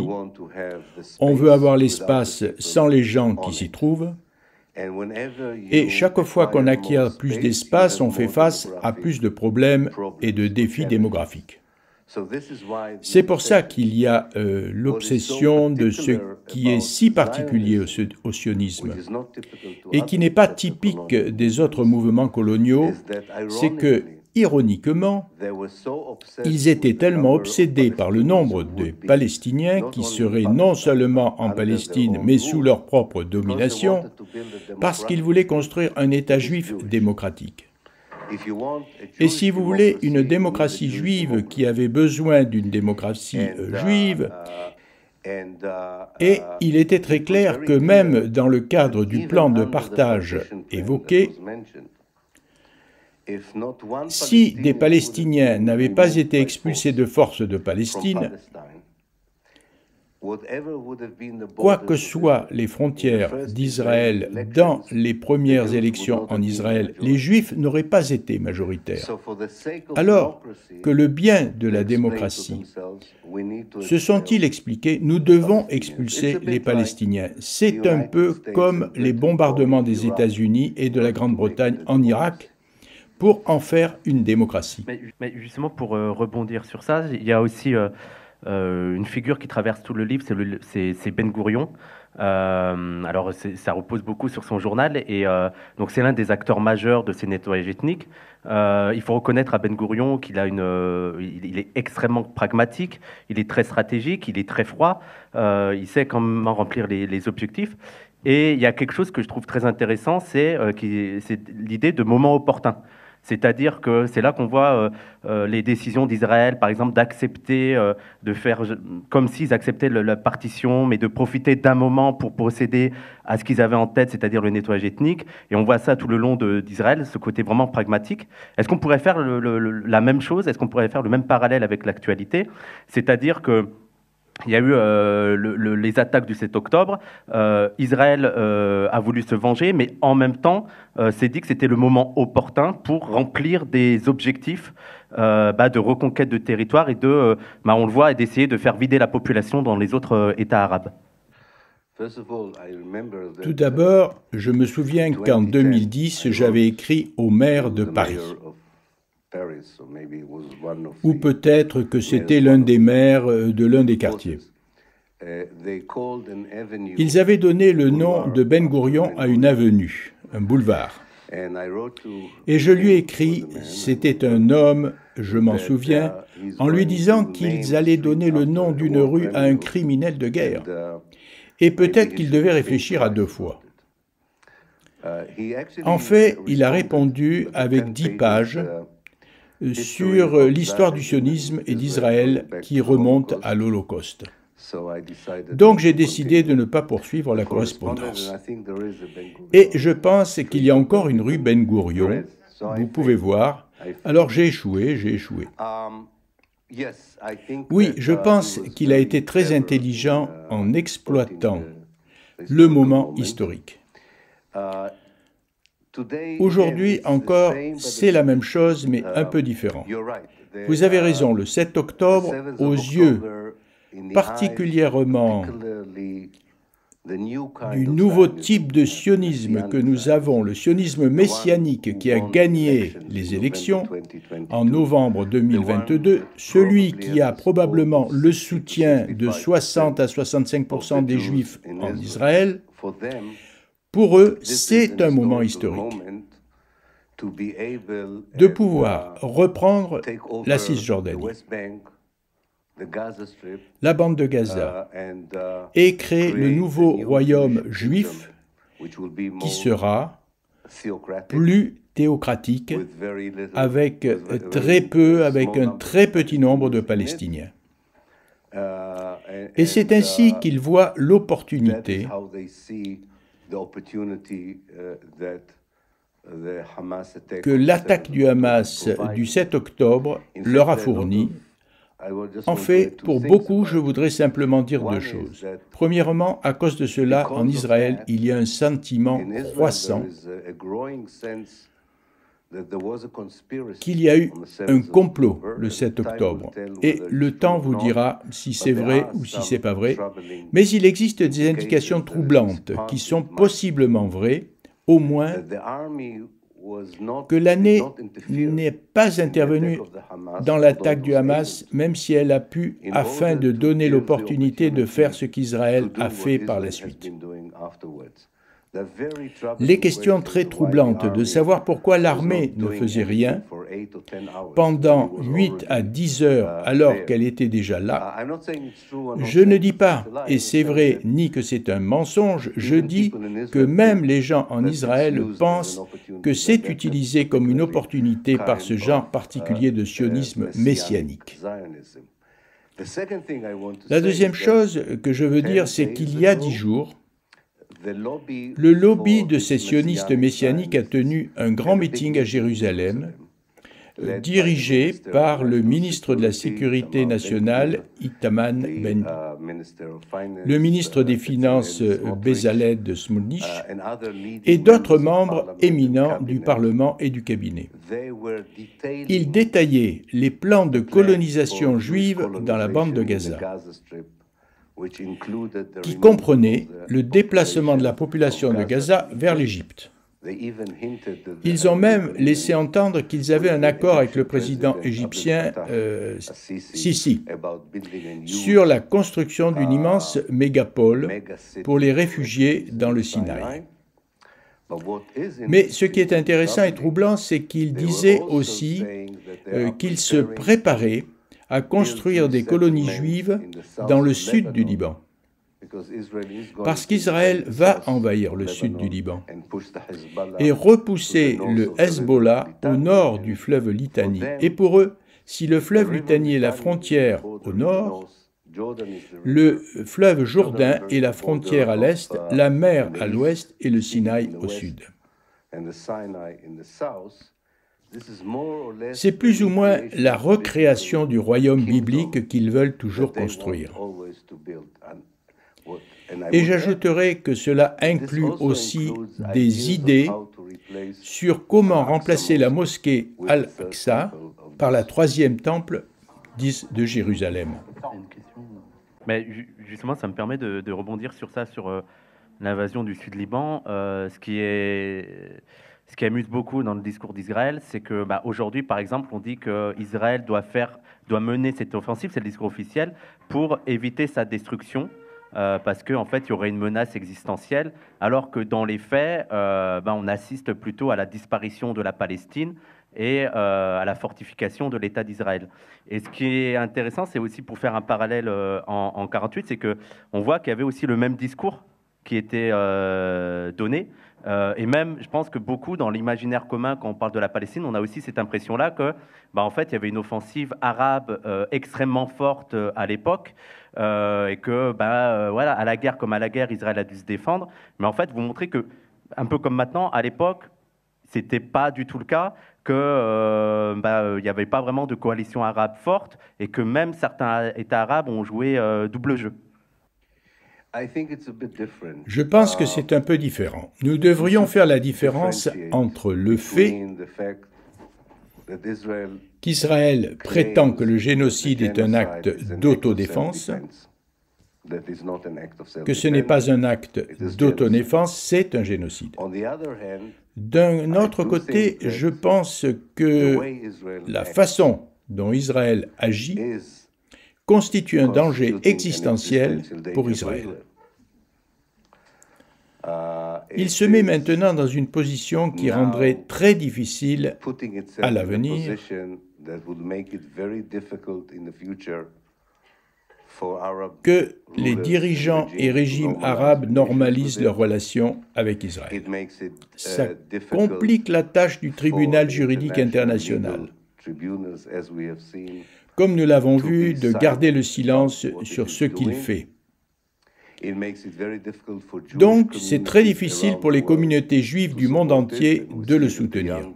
On veut avoir l'espace sans les gens qui s'y trouvent. Et chaque fois qu'on acquiert plus d'espace, on fait face à plus de problèmes et de défis démographiques. C'est pour ça qu'il y a l'obsession de ce qui est si particulier au sionisme et qui n'est pas typique des autres mouvements coloniaux, c'est que, ironiquement, ils étaient tellement obsédés par le nombre de Palestiniens qui seraient non seulement en Palestine, mais sous leur propre domination, parce qu'ils voulaient construire un État juif démocratique. Et si vous voulez une démocratie juive qui avait besoin d'une démocratie juive, et il était très clair que même dans le cadre du plan de partage évoqué, si des Palestiniens n'avaient pas été expulsés de force de Palestine, quoi que soient les frontières d'Israël dans les premières élections en Israël, les Juifs n'auraient pas été majoritaires. Alors que le bien de la démocratie, se sont-ils expliqués, nous devons expulser les Palestiniens. C'est un peu comme les bombardements des États-Unis et de la Grande-Bretagne en Irak, pour en faire une démocratie. Mais justement, pour rebondir sur ça, il y a aussi une figure qui traverse tout le livre, c'est Ben Gourion. Alors, ça repose beaucoup sur son journal, et donc c'est l'un des acteurs majeurs de ces nettoyages ethniques. Il faut reconnaître à Ben Gourion qu'il a il est extrêmement pragmatique, il est très stratégique, il est très froid, il sait comment remplir les objectifs. Et il y a quelque chose que je trouve très intéressant, c'est l'idée de moment opportun. C'est-à-dire que c'est là qu'on voit les décisions d'Israël, par exemple, d'accepter, de faire comme s'ils acceptaient la partition, mais de profiter d'un moment pour procéder à ce qu'ils avaient en tête, c'est-à-dire le nettoyage ethnique. Et on voit ça tout le long d'Israël, ce côté vraiment pragmatique. Est-ce qu'on pourrait faire la même chose? Est-ce qu'on pourrait faire le même parallèle avec l'actualité? C'est-à-dire que il y a eu les attaques du 7 octobre. Israël a voulu se venger, mais en même temps, s'est dit que c'était le moment opportun pour remplir des objectifs de reconquête de territoire et on le voit, d'essayer de faire vider la population dans les autres États arabes. Tout d'abord, je me souviens qu'en 2010, j'avais écrit au maire de Paris. Ou peut-être que c'était l'un des maires de l'un des quartiers. Ils avaient donné le nom de Ben Gourion à une avenue, un boulevard. Et je lui ai écrit, c'était un homme, je m'en souviens, en lui disant qu'ils allaient donner le nom d'une rue à un criminel de guerre. Et peut-être qu'il devait réfléchir à 2 fois. En fait, il a répondu avec 10 pages sur l'histoire du sionisme et d'Israël qui remonte à l'Holocauste. Donc j'ai décidé de ne pas poursuivre la correspondance. Et je pense qu'il y a encore une rue Ben Gourion, vous pouvez voir. Alors j'ai échoué. Oui, je pense qu'il a été très intelligent en exploitant le moment historique. Aujourd'hui encore, c'est la même chose, mais un peu différent. Vous avez raison, le 7 octobre, aux yeux particulièrement du nouveau type de sionisme que nous avons, le sionisme messianique qui a gagné les élections en novembre 2022, celui qui a probablement le soutien de 60 à 65% des Juifs en Israël, pour eux, c'est un moment historique de pouvoir reprendre la Cisjordanie, la bande de Gaza, et créer le nouveau royaume juif qui sera plus théocratique, avec un très petit nombre de Palestiniens. Et c'est ainsi qu'ils voient l'opportunité que l'attaque du Hamas du 7 octobre leur a fourni. En fait, pour beaucoup, je voudrais simplement dire deux choses. Premièrement, à cause de cela, en Israël, il y a un sentiment croissant qu'il y a eu un complot le 7 octobre. Et le temps vous dira si c'est vrai ou si c'est pas vrai. Mais il existe des indications troublantes qui sont possiblement vraies, au moins que l'armée n'est pas intervenue dans l'attaque du Hamas, même si elle a pu, afin de donner l'opportunité de faire ce qu'Israël a fait par la suite. Les questions très troublantes de savoir pourquoi l'armée ne faisait rien pendant 8 à 10 heures alors qu'elle était déjà là. Je ne dis pas, et c'est vrai, ni que c'est un mensonge, je dis que même les gens en Israël pensent que c'est utilisé comme une opportunité par ce genre particulier de sionisme messianique. La deuxième chose que je veux dire, c'est qu'il y a 10 jours, le lobby de ces sionistes messianiques a tenu un grand meeting à Jérusalem, dirigé par le ministre de la Sécurité nationale, Itamar Ben, le ministre des Finances, Bezalel Smotrich, et d'autres membres éminents du Parlement et du cabinet. Ils détaillaient les plans de colonisation juive dans la bande de Gaza, qui comprenait le déplacement de la population de Gaza vers l'Égypte. Ils ont même laissé entendre qu'ils avaient un accord avec le président égyptien Sisi sur la construction d'une immense mégapole pour les réfugiés dans le Sinaï. Mais ce qui est intéressant et troublant, c'est qu'ils disaient aussi qu'ils se préparaient à construire des colonies juives dans le sud du Liban. Parce qu'Israël va envahir le sud du Liban et repousser le Hezbollah au nord du fleuve Litani. Et pour eux, si le fleuve Litani est la frontière au nord, le fleuve Jourdain est la frontière à l'est, la mer à l'ouest et le Sinaï au sud. C'est plus ou moins la recréation du royaume biblique qu'ils veulent toujours construire. Et j'ajouterai que cela inclut aussi des idées sur comment remplacer la mosquée Al-Aqsa par la troisième temple de Jérusalem. Mais justement, ça me permet de rebondir sur ça, sur l'invasion du Sud-Liban. Ce qui amuse beaucoup dans le discours d'Israël, c'est que aujourd'hui, par exemple, on dit qu'Israël doit mener cette offensive, c'est le discours officiel, pour éviter sa destruction, parce qu'en fait, il y aurait une menace existentielle, alors que dans les faits, on assiste plutôt à la disparition de la Palestine et à la fortification de l'État d'Israël. Et ce qui est intéressant, c'est aussi pour faire un parallèle en 1948, c'est qu'on voit qu'il y avait aussi le même discours qui était donné Et même, je pense que beaucoup, dans l'imaginaire commun, quand on parle de la Palestine, on a aussi cette impression-là que, en fait, il y avait une offensive arabe extrêmement forte à l'époque, et que, voilà, à la guerre comme à la guerre, Israël a dû se défendre. Mais en fait, vous montrez que, un peu comme maintenant, à l'époque, c'était pas du tout le cas, que il n'y avait pas vraiment de coalition arabe forte, et que même certains États arabes ont joué double jeu. Je pense que c'est un peu différent. Nous devrions faire la différence entre le fait qu'Israël prétend que le génocide est un acte d'autodéfense, que ce n'est pas un acte d'autodéfense, c'est un génocide. D'un autre côté, je pense que la façon dont Israël agit constitue un danger existentiel pour Israël. Il se met maintenant dans une position qui rendrait très difficile à l'avenir que les dirigeants et régimes arabes normalisent leurs relations avec Israël. Ça complique la tâche du tribunal juridique international, comme nous l'avons vu, de garder le silence sur ce qu'il fait. Donc, c'est très difficile pour les communautés juives du monde entier de le soutenir.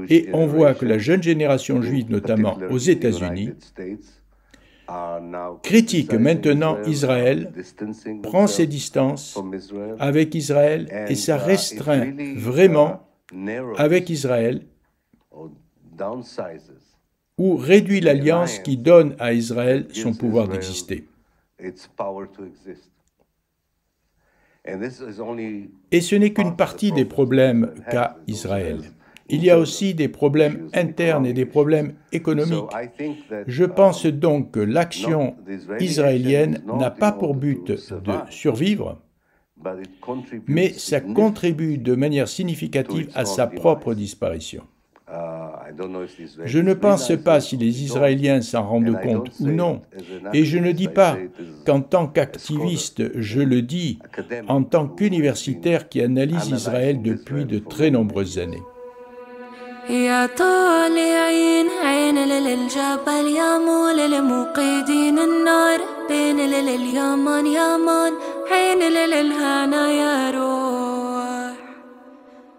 Et on voit que la jeune génération juive, notamment aux États-Unis, critique maintenant Israël, prend ses distances avec Israël, et ça restreint vraiment avec Israël, ou réduit l'alliance qui donne à Israël son pouvoir d'exister. Et ce n'est qu'une partie des problèmes qu'a Israël. Il y a aussi des problèmes internes et des problèmes économiques. Je pense donc que l'action israélienne n'a pas pour but de survivre, mais ça contribue de manière significative à sa propre disparition. Je ne pense pas si les Israéliens s'en rendent compte ou non, et je ne dis pas qu'en tant qu'activiste, je le dis en tant qu'universitaire qui analyse Israël depuis de très nombreuses années. يا طالعين عين للجبل يا مول للموقدين النار بين لليمن يمن عين للهنا يا روح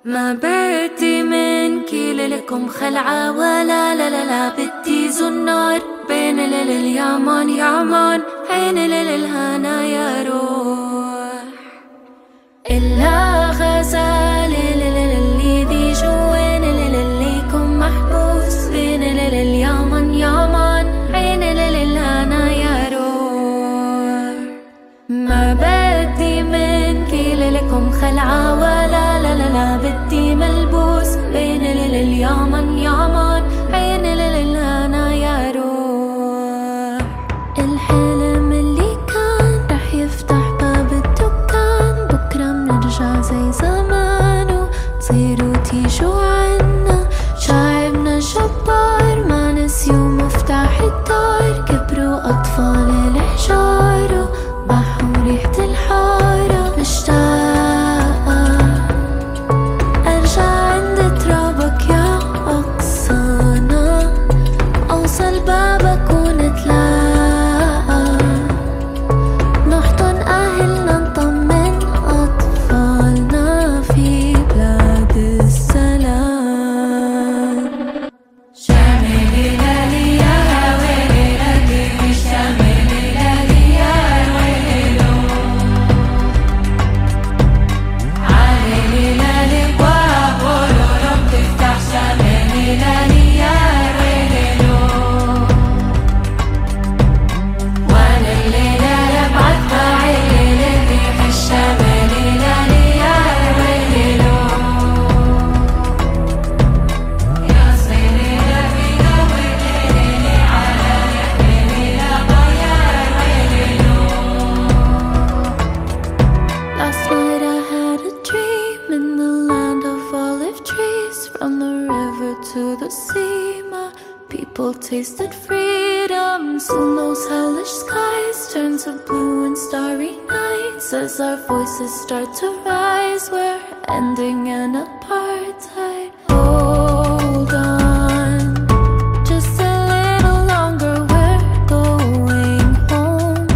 ما بدي منك لكم خلعة ولا لا بدي زنار بين لليمن يمن عين للهنا يا روح إلا غزال اللي ذي جوين محبوس بين اليمن يمن عين للهنا يا روح ما بدي منك لكم خلعة ولا لا بدي ملبوس بين اليمن يمن عين للهنا يا روح الحلم اللي كان رح يفتح باب الدكان بكرة منرجع زي زمان وتصيروا تيجوا عنا شعبنا جبار ما نسيوا مفتاح الدار كبروا أطفال الحجار وبحوا ريحة الحارة مشتاقة أرجع عند ترابك يا أقصانا أوصل بابك ونتلاقى نحضن أهلنا نطمن أطفالنا في بلاد السلام Tasted freedom, soon those hellish skies turn to blue and starry nights as our voices start to rise where ending in apartheid. Hold on, just a little longer, we're going home.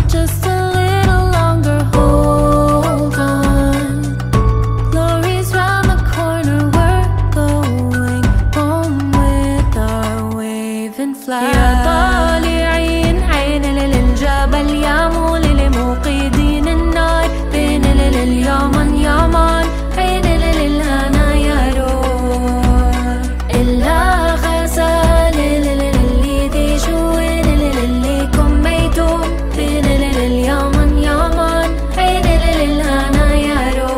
Just a little longer, hold on. Glory's round the corner, we're going home with our waving flag. يا طالعين عين للجبل يا مولي لموقدين النار بين لليمن يمن عين للهنا يا روح إلا غزال اللي دي شوين اللي كميتم بين لليمن يمن عين للهنا يا روح.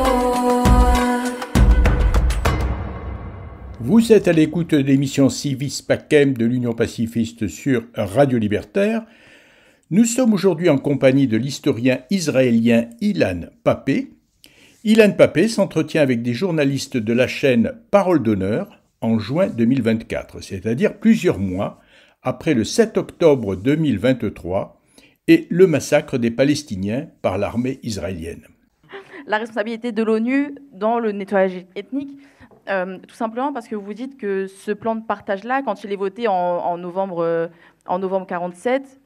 Vous êtes à l'écoute de l'émission Civis Pacem de l'Union pacifiste sur Radio Libertaire. Nous sommes aujourd'hui en compagnie de l'historien israélien Ilan Pappé. Ilan Pappé s'entretient avec des journalistes de la chaîne Parole d'Honneur en juin 2024, c'est-à-dire plusieurs mois après le 7 octobre 2023 et le massacre des Palestiniens par l'armée israélienne. La responsabilité de l'ONU dans le nettoyage ethnique, tout simplement parce que vous dites que ce plan de partage-là, quand il est voté en novembre 47,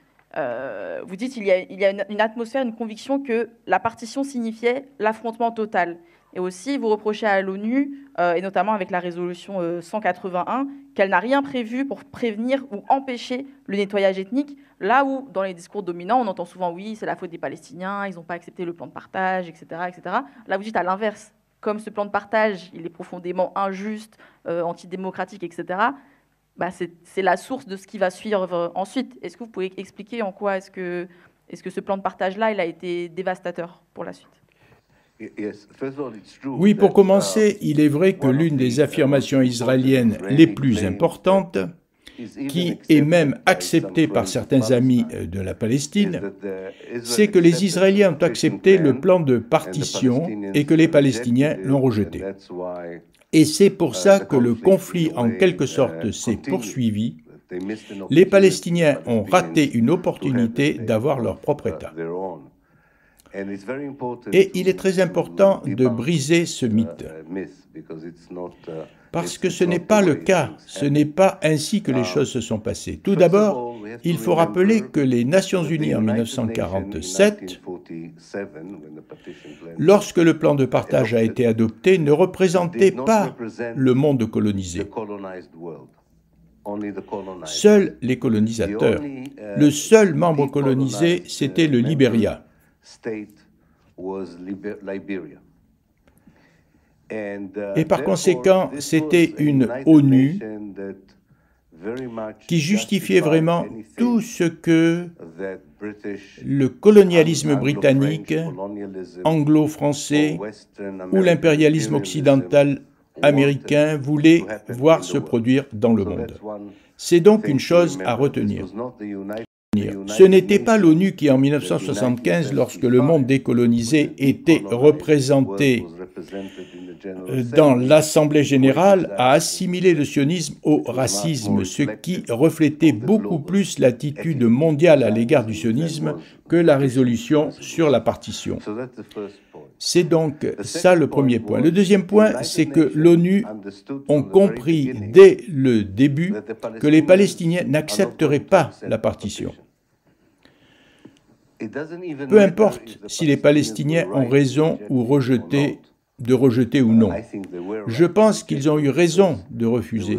vous dites qu'il y a une atmosphère, une conviction que la partition signifiait l'affrontement total. Et aussi, vous reprochez à l'ONU, et notamment avec la résolution 181, qu'elle n'a rien prévu pour prévenir ou empêcher le nettoyage ethnique, là où, dans les discours dominants, on entend souvent « oui, c'est la faute des Palestiniens, ils n'ont pas accepté le plan de partage, etc. etc. » Là, vous dites à l'inverse, comme ce plan de partage, il est profondément injuste, antidémocratique, etc., bah c'est la source de ce qui va suivre ensuite. Est-ce que vous pouvez expliquer en quoi est-ce que ce plan de partage-là, il a été dévastateur pour la suite? Oui, pour commencer, il est vrai que l'une des affirmations israéliennes les plus importantes, qui est même acceptée par certains amis de la Palestine, c'est que les Israéliens ont accepté le plan de partition et que les Palestiniens l'ont rejeté. Et c'est pour ça que le conflit, en quelque sorte, s'est poursuivi. Les Palestiniens ont raté une opportunité d'avoir leur propre État. Et il est très important de briser ce mythe, parce que ce n'est pas le cas, ce n'est pas ainsi que les choses se sont passées. Tout d'abord, il faut rappeler que les Nations Unies en 1947, lorsque le plan de partage a été adopté, ne représentaient pas le monde colonisé. Seuls les colonisateurs. Le seul membre colonisé, c'était le Libéria. Et par conséquent, c'était une ONU qui justifiait vraiment tout ce que le colonialisme britannique, anglo-français ou l'impérialisme occidental américain voulait voir se produire dans le monde. C'est donc une chose à retenir. Ce n'était pas l'ONU qui, en 1975, lorsque le monde décolonisé était représenté dans l'Assemblée générale, a assimilé le sionisme au racisme, ce qui reflétait beaucoup plus l'attitude mondiale à l'égard du sionisme que la résolution sur la partition. C'est donc ça le premier point. Le deuxième point, c'est que l'ONU ont compris dès le début que les Palestiniens n'accepteraient pas la partition. Peu importe si les Palestiniens ont raison ou de rejeter ou non. Je pense qu'ils ont eu raison de refuser,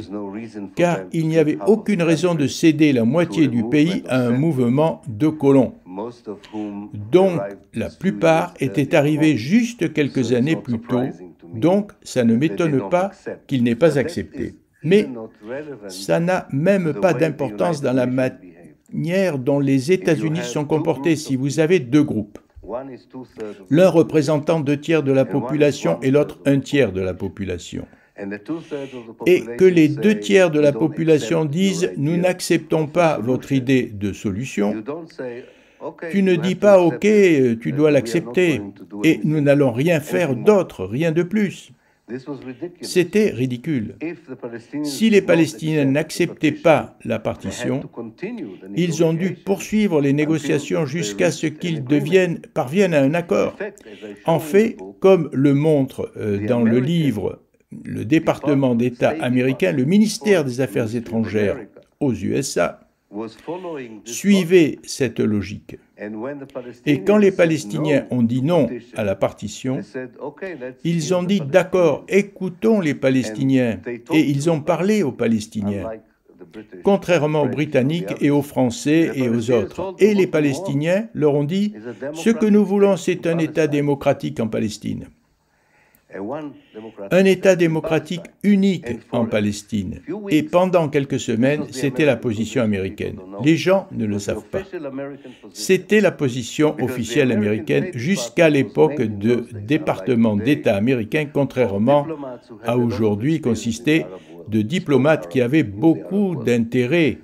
car il n'y avait aucune raison de céder la moitié du pays à un mouvement de colons, dont la plupart étaient arrivés juste quelques années plus tôt, donc ça ne m'étonne pas qu'ils n'aient pas accepté. Mais ça n'a même pas d'importance dans la manière dont les États-Unis sont comportés. Si vous avez deux groupes, l'un représentant 2/3 de la population et l'autre 1/3 de la population, et que les 2/3 de la population disent « nous n'acceptons pas votre idée de solution », tu ne dis pas « ok, tu dois l'accepter » et nous n'allons rien faire d'autre, rien de plus. C'était ridicule. Si les Palestiniens n'acceptaient pas la partition, ils ont dû poursuivre les négociations jusqu'à ce qu'ils parviennent à un accord. En fait, comme le montre dans le livre le département d'État américain, le ministère des Affaires étrangères aux USA suivait cette logique. Et quand les Palestiniens ont dit non à la partition, ils ont dit d'accord, écoutons les Palestiniens, et ils ont parlé aux Palestiniens, contrairement aux Britanniques et aux Français et aux autres. Et les Palestiniens leur ont dit, ce que nous voulons, c'est un État démocratique en Palestine. Un État démocratique unique en Palestine. Et pendant quelques semaines, c'était la position américaine. Les gens ne le savent pas. C'était la position officielle américaine jusqu'à l'époque de département d'État américain, contrairement à aujourd'hui, consistait de diplomates qui avaient beaucoup d'intérêt.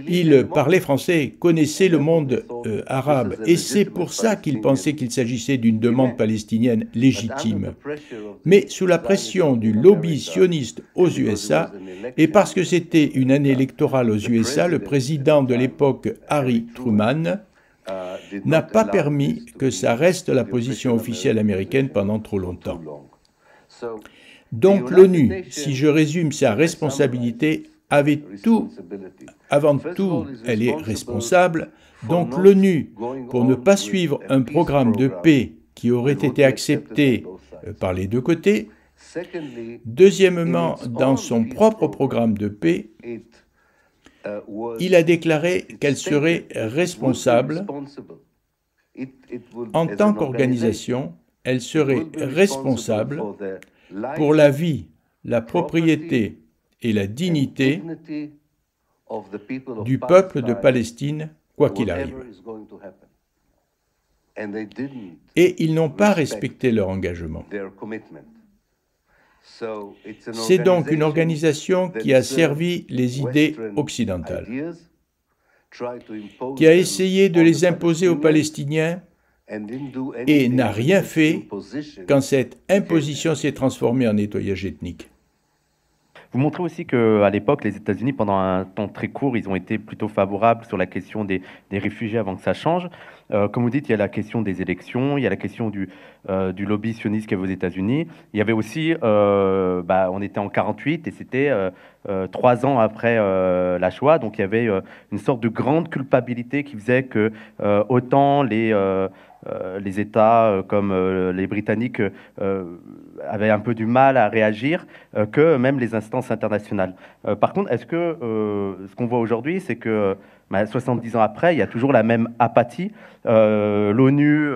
Ils parlaient français, connaissaient le monde arabe, et c'est pour ça qu'ils pensaient qu'il s'agissait d'une demande palestinienne légitime. Mais sous la pression du lobby sioniste aux USA, et parce que c'était une année électorale aux USA, le président de l'époque, Harry Truman, n'a pas permis que ça reste la position officielle américaine pendant trop longtemps. Donc l'ONU, si je résume sa responsabilité, avait tout, avant tout, elle est responsable, donc l'ONU, pour ne pas suivre un programme de paix qui aurait été accepté par les deux côtés. Deuxièmement, dans son propre programme de paix, il a déclaré qu'elle serait responsable, en tant qu'organisation, elle serait responsable pour la vie, la propriété et la dignité du peuple de Palestine, quoi qu'il arrive. Et ils n'ont pas respecté leur engagement. C'est donc une organisation qui a servi les idées occidentales, qui a essayé de les imposer aux Palestiniens et n'a rien fait quand cette imposition s'est transformée en nettoyage ethnique. Vous montrez aussi qu'à l'époque, les États-Unis, pendant un temps très court, ils ont été plutôt favorables sur la question des réfugiés avant que ça change. Comme vous dites, il y a la question des élections, il y a la question du lobby sioniste qu'il y avait aux États-Unis. Il y avait aussi, on était en 48 et c'était 3 ans après la Shoah, donc il y avait une sorte de grande culpabilité qui faisait que autant les États comme les Britanniques avaient un peu du mal à réagir que même les instances internationales. Par contre, est-ce que ce qu'on voit aujourd'hui, c'est que 70 ans après, il y a toujours la même apathie. L'ONU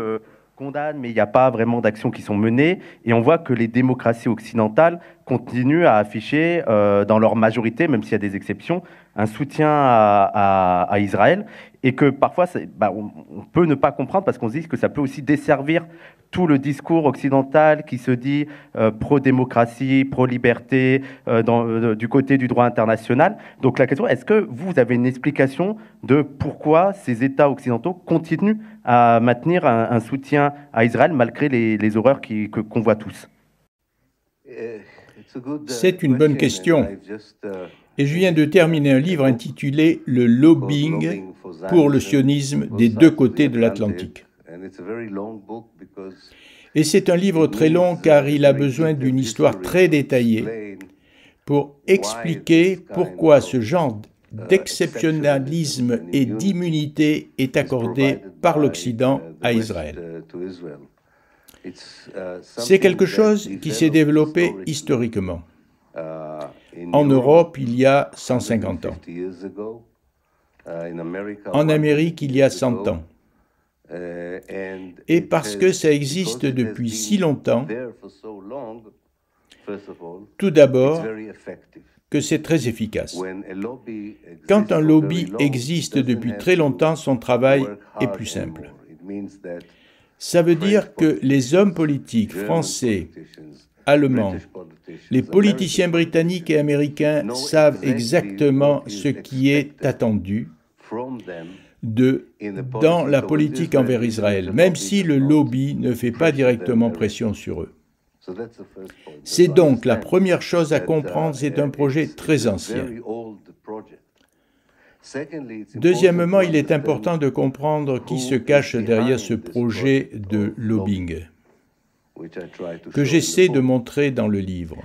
condamne, mais il n'y a pas vraiment d'actions qui sont menées. Et on voit que les démocraties occidentales continuent à afficher, dans leur majorité, même s'il y a des exceptions, un soutien à Israël. Et que parfois, on peut ne pas comprendre parce qu'on se dit que ça peut aussi desservir tout le discours occidental qui se dit pro-démocratie, pro-liberté, du côté du droit international. Donc la question, est-ce que vous avez une explication de pourquoi ces États occidentaux continuent à maintenir un soutien à Israël malgré les horreurs qu'on voit tous? C'est une bonne question. Et je viens de terminer un livre intitulé « Le lobbying pour le sionisme des deux côtés de l'Atlantique ». Et c'est un livre très long car il a besoin d'une histoire très détaillée pour expliquer pourquoi ce genre d'exceptionnalisme et d'immunité est accordé par l'Occident à Israël. C'est quelque chose qui s'est développé historiquement. En Europe, il y a 150 ans. En Amérique, il y a 100 ans. Et parce que ça existe depuis si longtemps, tout d'abord, que c'est très efficace. Quand un lobby existe depuis très longtemps, son travail est plus simple. Ça veut dire que les hommes politiques français, allemands, les politiciens britanniques et américains savent exactement ce qui est attendu dans la politique envers Israël, même si le lobby ne fait pas directement pression sur eux. C'est donc la première chose à comprendre, c'est un projet très ancien. Deuxièmement, il est important de comprendre qui se cache derrière ce projet de lobbying, que j'essaie de montrer dans le livre.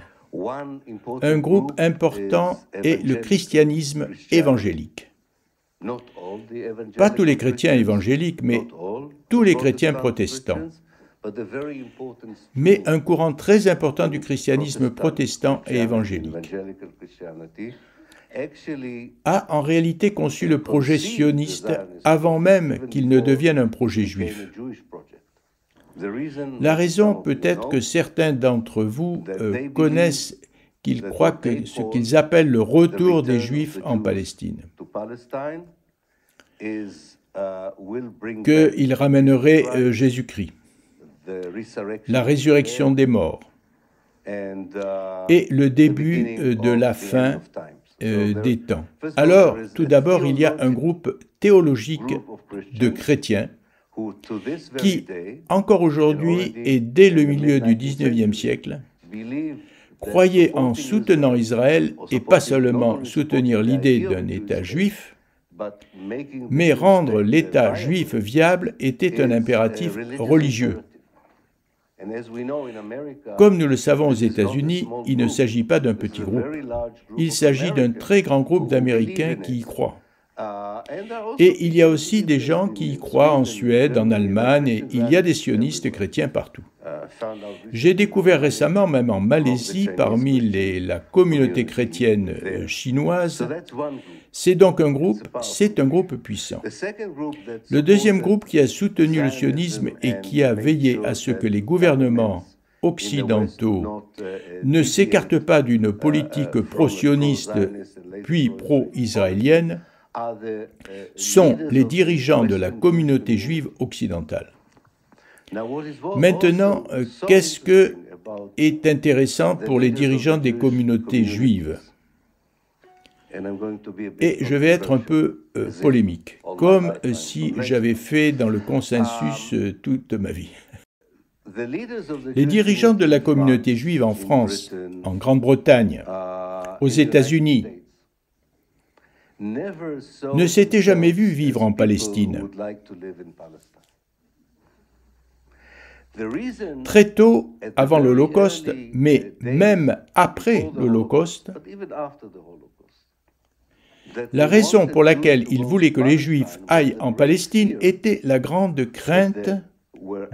Un groupe important est le christianisme évangélique. Pas tous les chrétiens évangéliques, mais tous les chrétiens protestants. Mais un courant très important du christianisme protestant et évangélique a en réalité conçu le projet sioniste avant même qu'il ne devienne un projet juif. La raison peut être que certains d'entre vous connaissent qu'ils croient que ce qu'ils appellent le retour des Juifs en Palestine, qu'il ramènerait Jésus-Christ, la résurrection des morts et le début de la fin des temps. Alors, tout d'abord, il y a un groupe théologique de chrétiens qui, encore aujourd'hui et dès le milieu du XIXe siècle, croyaient en soutenant Israël, et pas seulement soutenir l'idée d'un État juif, mais rendre l'État juif viable était un impératif religieux. Comme nous le savons aux États-Unis, il ne s'agit pas d'un petit groupe, il s'agit d'un très grand groupe d'Américains qui y croient. Et il y a aussi des gens qui y croient en Suède, en Allemagne, et il y a des sionistes chrétiens partout. J'ai découvert récemment, même en Malaisie, parmi la communauté chrétienne chinoise, c'est donc un groupe puissant. Le deuxième groupe qui a soutenu le sionisme et qui a veillé à ce que les gouvernements occidentaux ne s'écartent pas d'une politique pro-sioniste puis pro-israélienne sont les dirigeants de la communauté juive occidentale. Maintenant, qu'est-ce qui est intéressant pour les dirigeants des communautés juives? Et je vais être un peu polémique, comme si j'avais fait dans le consensus toute ma vie. Les dirigeants de la communauté juive en France, en Grande-Bretagne, aux États-Unis, ne s'étaient jamais vus vivre en Palestine. Très tôt, avant l'Holocauste, mais même après l'Holocauste, la raison pour laquelle ils voulaient que les Juifs aillent en Palestine était la grande crainte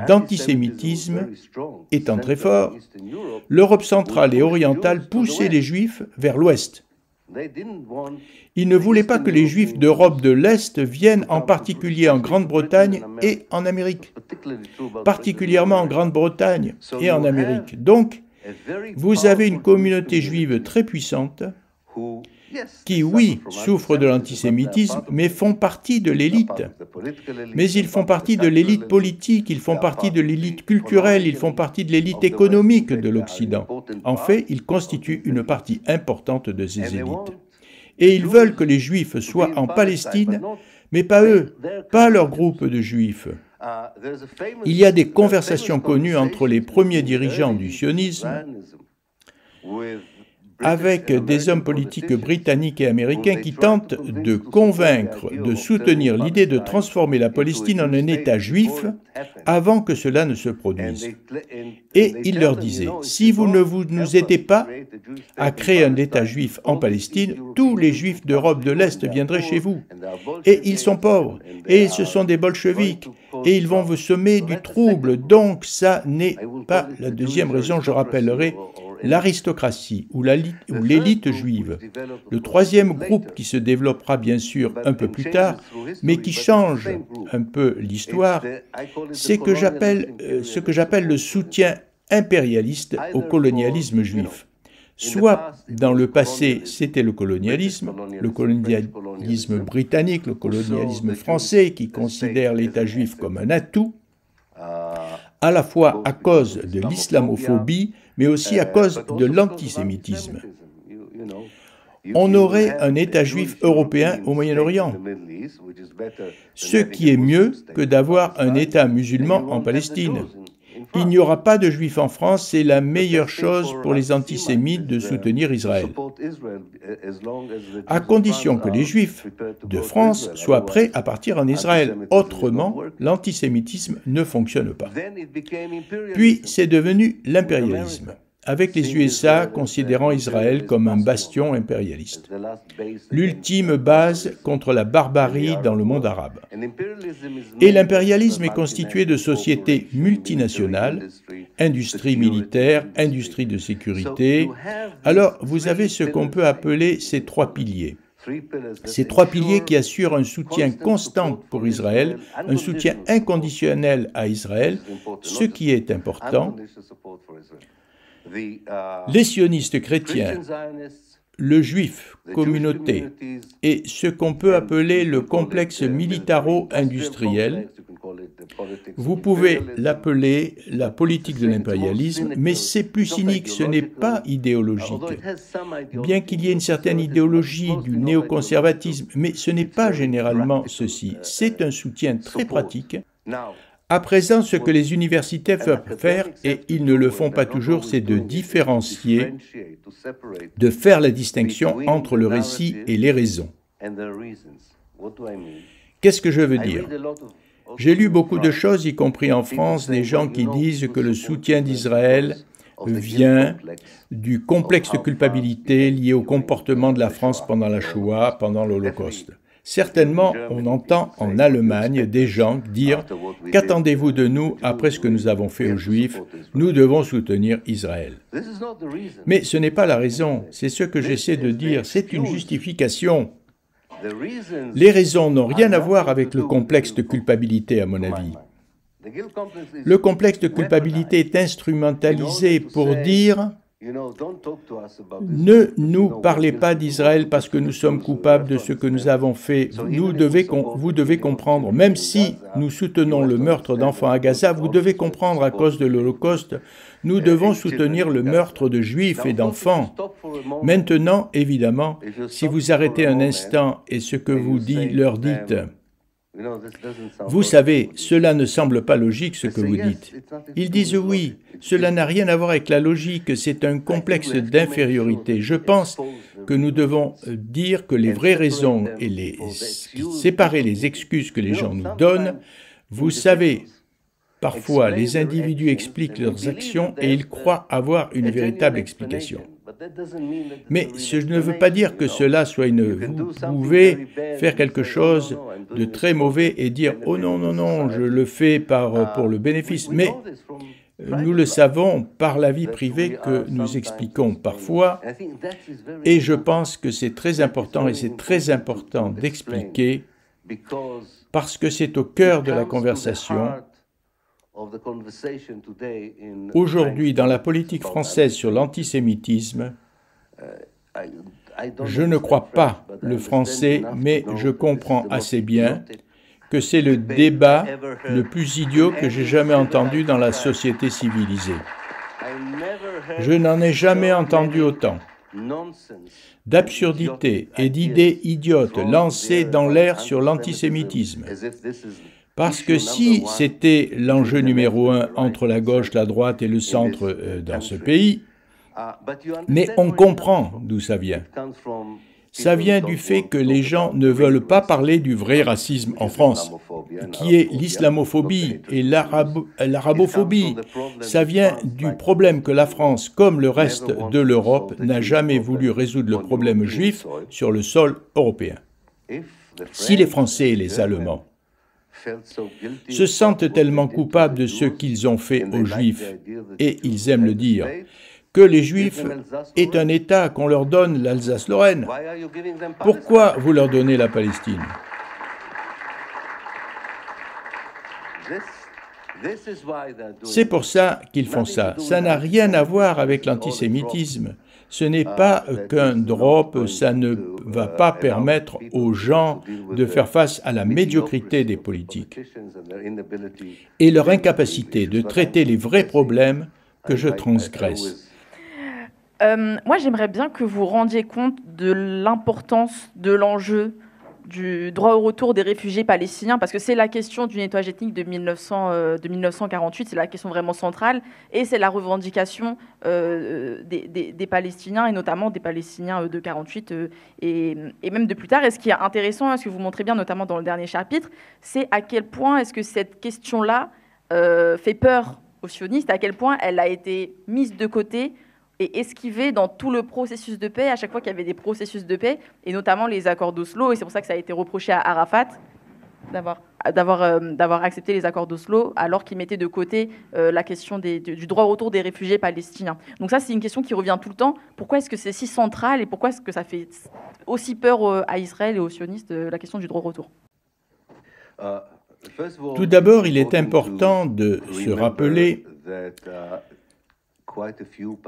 d'antisémitisme étant très fort. L'Europe centrale et orientale poussait les Juifs vers l'Ouest. Ils ne voulaient pas que les Juifs d'Europe de l'Est viennent en particulier en Grande-Bretagne et en Amérique. Particulièrement en Grande-Bretagne et en Amérique. Donc, vous avez une communauté juive très puissante qui, oui, souffrent de l'antisémitisme, mais font partie de l'élite. Mais ils font partie de l'élite politique, ils font partie de l'élite culturelle, ils font partie de l'élite économique de l'Occident. En fait, ils constituent une partie importante de ces élites. Et ils veulent que les Juifs soient en Palestine, mais pas eux, pas leur groupe de Juifs. Il y a des conversations connues entre les premiers dirigeants du sionisme avec des hommes politiques britanniques et américains qui tentent de convaincre, de soutenir l'idée de transformer la Palestine en un État juif avant que cela ne se produise. Et il leur disait, si vous ne nous aidez pas à créer un État juif en Palestine, tous les Juifs d'Europe de l'Est viendraient chez vous. Et ils sont pauvres, et ce sont des bolcheviks, et ils vont vous semer du trouble. Donc ça n'est pas la deuxième raison, je rappellerai l'aristocratie ou l'élite juive. Le troisième groupe qui se développera bien sûr un peu plus tard, mais qui change un peu l'histoire, c'est ce que j'appelle le soutien impérialiste au colonialisme juif. Soit dans le passé, c'était le colonialisme britannique, le colonialisme français qui considère l'État juif comme un atout, à la fois à cause de l'islamophobie, mais aussi à cause de l'antisémitisme. On aurait un État juif européen au Moyen-Orient, ce qui est mieux que d'avoir un État musulman en Palestine. Il n'y aura pas de juifs en France, c'est la meilleure chose pour les antisémites de soutenir Israël, à condition que les juifs de France soient prêts à partir en Israël. Autrement, l'antisémitisme ne fonctionne pas. Puis c'est devenu l'impérialisme, avec les USA considérant Israël comme un bastion impérialiste, l'ultime base contre la barbarie dans le monde arabe. Et l'impérialisme est constitué de sociétés multinationales, industrie militaire, industrie de sécurité. Alors, vous avez ce qu'on peut appeler ces trois piliers. Ces trois piliers qui assurent un soutien constant pour Israël, un soutien inconditionnel à Israël, ce qui est important. Les sionistes chrétiens, le juif, communauté, et ce qu'on peut appeler le complexe militaro-industriel. Vous pouvez l'appeler la politique de l'impérialisme, mais c'est plus cynique, ce n'est pas idéologique. Bien qu'il y ait une certaine idéologie du néoconservatisme, mais ce n'est pas généralement ceci. C'est un soutien très pratique. À présent, ce que les universités peuvent faire, et ils ne le font pas toujours, c'est de différencier, de faire la distinction entre le récit et les raisons. Qu'est-ce que je veux dire? J'ai lu beaucoup de choses, y compris en France, des gens qui disent que le soutien d'Israël vient du complexe de culpabilité lié au comportement de la France pendant la Shoah, pendant l'Holocauste. Certainement, on entend en Allemagne des gens dire « Qu'attendez-vous de nous après ce que nous avons fait aux Juifs? Nous devons soutenir Israël. » Mais ce n'est pas la raison, c'est ce que j'essaie de dire, c'est une justification. Les raisons n'ont rien à voir avec le complexe de culpabilité, à mon avis. Le complexe de culpabilité est instrumentalisé pour dire « Ne nous parlez pas d'Israël parce que nous sommes coupables de ce que nous avons fait. Vous devez comprendre, même si nous soutenons le meurtre d'enfants à Gaza, vous devez comprendre à cause de l'Holocauste, nous devons soutenir le meurtre de Juifs et d'enfants. Maintenant, évidemment, si vous arrêtez un instant et ce que vous leur dites, vous savez, cela ne semble pas logique ce que vous dites. Ils disent oui, cela n'a rien à voir avec la logique, c'est un complexe d'infériorité. Je pense que nous devons dire que les vraies raisons et séparer les excuses que les gens nous donnent. Vous savez, parfois les individus expliquent leurs actions et ils croient avoir une véritable explication. Mais ce ne veut pas dire que cela soit une... Vous pouvez faire quelque chose de très mauvais et dire « Oh non, non, non, je le fais pour le bénéfice. » Mais nous le savons par la vie privée que nous expliquons parfois. Et je pense que c'est très important et c'est très important d'expliquer parce que c'est au cœur de la conversation. Aujourd'hui, dans la politique française sur l'antisémitisme, je ne crois pas le français, mais je comprends assez bien que c'est le débat le plus idiot que j'ai jamais entendu dans la société civilisée. Je n'en ai jamais entendu autant d'absurdités et d'idées idiotes lancées dans l'air sur l'antisémitisme. Parce que si c'était l'enjeu numéro un entre la gauche, la droite et le centre dans ce pays, mais on comprend d'où ça vient. Ça vient du fait que les gens ne veulent pas parler du vrai racisme en France, qui est l'islamophobie et l'arabophobie. Ça vient du problème que la France, comme le reste de l'Europe, n'a jamais voulu résoudre le problème juif sur le sol européen. Si les Français et les Allemands se sentent tellement coupables de ce qu'ils ont fait aux Juifs, et ils aiment le dire, que les Juifs aient un État, qu'on leur donne l'Alsace-Lorraine. Pourquoi vous leur donnez la Palestine? C'est pour ça qu'ils font ça. Ça n'a rien à voir avec l'antisémitisme. Ce n'est pas qu'un drop, ça ne va pas permettre aux gens de faire face à la médiocrité des politiques et leur incapacité de traiter les vrais problèmes que je transgresse. Moi, j'aimerais bien que vous rendiez compte de l'importance de l'enjeu du droit au retour des réfugiés palestiniens, parce que c'est la question du nettoyage ethnique de 1948, c'est la question vraiment centrale, et c'est la revendication des Palestiniens, et notamment des Palestiniens de 48 et même de plus tard. Et ce qui est intéressant, ce que vous montrez bien, notamment dans le dernier chapitre, c'est à quel point est-ce que cette question-là fait peur aux sionistes, à quel point elle a été mise de côté et esquivée dans tout le processus de paix, à chaque fois qu'il y avait des processus de paix, et notamment les accords d'Oslo, et c'est pour ça que ça a été reproché à Arafat d'avoir accepté les accords d'Oslo, alors qu'il mettait de côté la question du droit au retour des réfugiés palestiniens. Donc ça, c'est une question qui revient tout le temps. Pourquoi est-ce que c'est si central, et pourquoi est-ce que ça fait aussi peur à Israël et aux sionistes, la question du droit au retour? Tout d'abord, il est important de se rappeler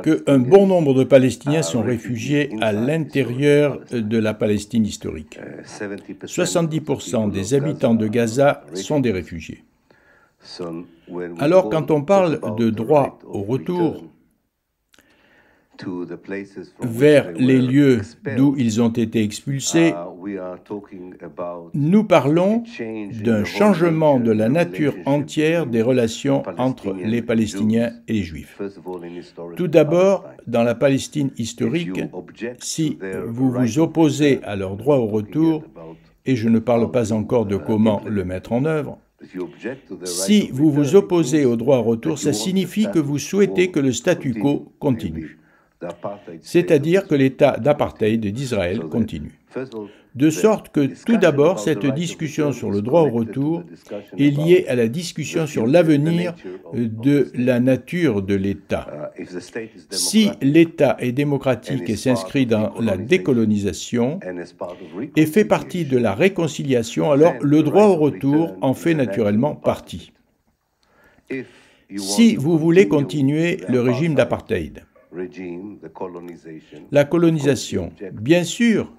qu'un bon nombre de Palestiniens sont réfugiés à l'intérieur de la Palestine historique. 70% des habitants de Gaza sont des réfugiés. Alors, quand on parle de droit au retour vers les lieux d'où ils ont été expulsés, nous parlons d'un changement de la nature entière des relations entre les Palestiniens et les Juifs. Tout d'abord, dans la Palestine historique, si vous vous opposez à leur droit au retour, et je ne parle pas encore de comment le mettre en œuvre, si vous vous opposez au droit au retour, ça signifie que vous souhaitez que le statu quo continue. C'est-à-dire que l'état d'apartheid d'Israël continue. De sorte que, tout d'abord, cette discussion sur le droit au retour est liée à la discussion sur l'avenir de la nature de l'État. Si l'État est démocratique et s'inscrit dans la décolonisation et fait partie de la réconciliation, alors le droit au retour en fait naturellement partie. Si vous voulez continuer le régime d'apartheid, la colonisation, bien sûr,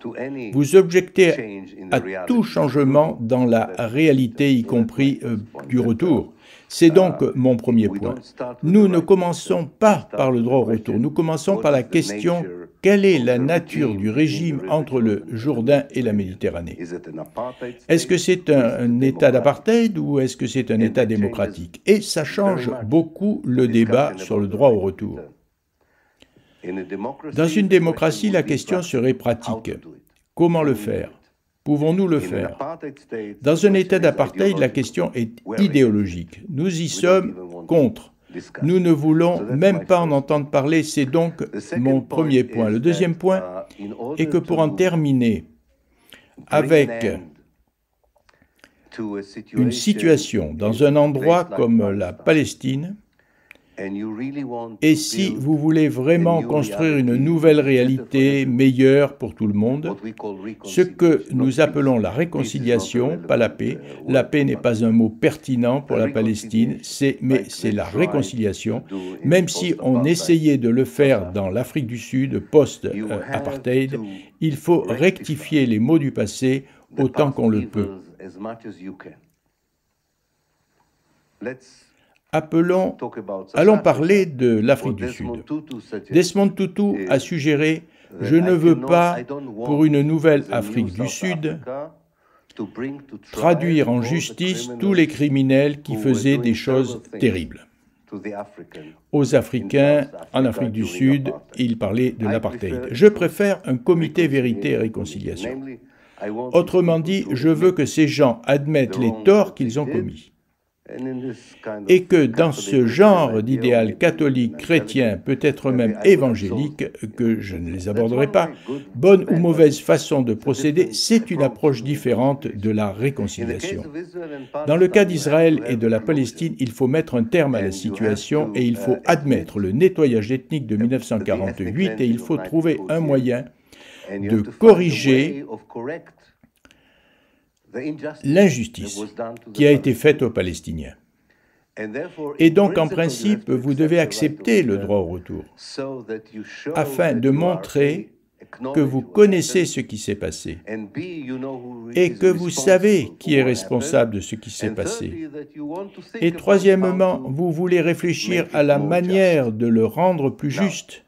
vous objectez à tout changement dans la réalité, y compris du retour. C'est donc mon premier point. Nous ne commençons pas par le droit au retour, nous commençons par la question: quelle est la nature du régime entre le Jourdain et la Méditerranée? Est-ce que c'est un État d'apartheid ou est-ce que c'est un État démocratique? Et ça change beaucoup le débat sur le droit au retour. Dans une démocratie, la question serait pratique. Comment le faire? Pouvons-nous le faire? Dans un État d'apartheid, la question est idéologique. Nous y sommes contre. Nous ne voulons même pas en entendre parler. C'est donc mon premier point. Le deuxième point est que pour en terminer avec une situation dans un endroit comme la Palestine, et si vous voulez vraiment construire une nouvelle réalité meilleure pour tout le monde, ce que nous appelons la réconciliation, pas la paix n'est pas un mot pertinent pour la Palestine, mais c'est la réconciliation, même si on essayait de le faire dans l'Afrique du Sud post-apartheid, il faut rectifier les mots du passé autant qu'on le peut. Allons parler de l'Afrique du Sud. Desmond Tutu a suggéré « Je ne veux pas, pour une nouvelle Afrique du Sud, traduire en justice tous les criminels qui faisaient des choses terribles. » Aux Africains, en Afrique du Sud, il parlait de l'apartheid. Je préfère un comité vérité et réconciliation. Autrement dit, je veux que ces gens admettent les torts qu'ils ont commis. Et que dans ce genre d'idéal catholique, chrétien, peut-être même évangélique, que je ne les aborderai pas, bonne ou mauvaise façon de procéder, c'est une approche différente de la réconciliation. Dans le cas d'Israël et de la Palestine, il faut mettre un terme à la situation et il faut admettre le nettoyage ethnique de 1948 et il faut trouver un moyen de corriger l'injustice qui a été faite aux Palestiniens. Et donc, en principe, vous devez accepter le droit au retour, afin de montrer que vous connaissez ce qui s'est passé et que vous savez qui est responsable de ce qui s'est passé. Et troisièmement, vous voulez réfléchir à la manière de le rendre plus juste.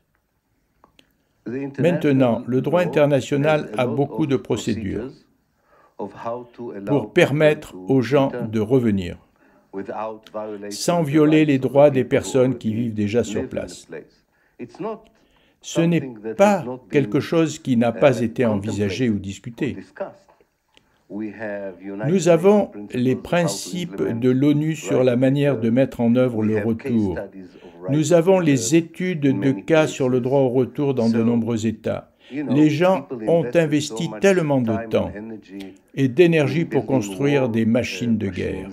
Maintenant, le droit international a beaucoup de procédures. pour permettre aux gens de revenir, sans violer les droits des personnes qui vivent déjà sur place. Ce n'est pas quelque chose qui n'a pas été envisagé ou discuté. Nous avons les principes de l'ONU sur la manière de mettre en œuvre le retour. Nous avons les études de cas sur le droit au retour dans de nombreux États. Les gens ont investi tellement de temps et d'énergie pour construire des machines de guerre.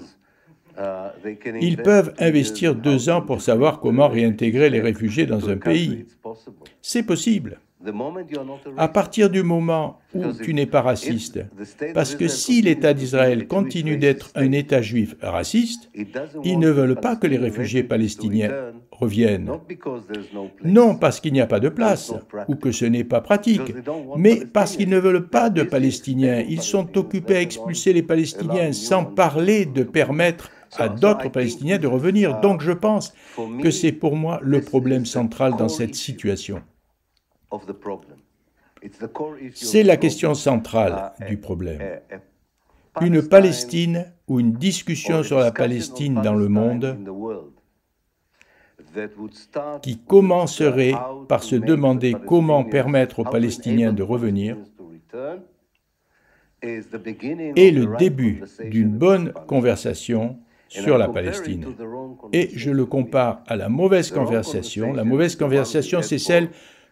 Ils peuvent investir 2 ans pour savoir comment réintégrer les réfugiés dans un pays. C'est possible. À partir du moment où tu n'es pas raciste, parce que si l'État d'Israël continue d'être un État juif raciste, ils ne veulent pas que les réfugiés palestiniens reviennent. Non parce qu'il n'y a pas de place, ou que ce n'est pas pratique, mais parce qu'ils ne veulent pas de Palestiniens. Ils sont occupés à expulser les Palestiniens, sans parler de permettre à d'autres Palestiniens de revenir. Donc je pense que c'est pour moi le problème central dans cette situation. C'est la question centrale du problème. Une Palestine ou une discussion sur la Palestine dans le monde qui commencerait par se demander comment permettre aux Palestiniens de revenir est le début d'une bonne conversation sur la Palestine. Et je le compare à la mauvaise conversation. La mauvaise conversation, c'est celle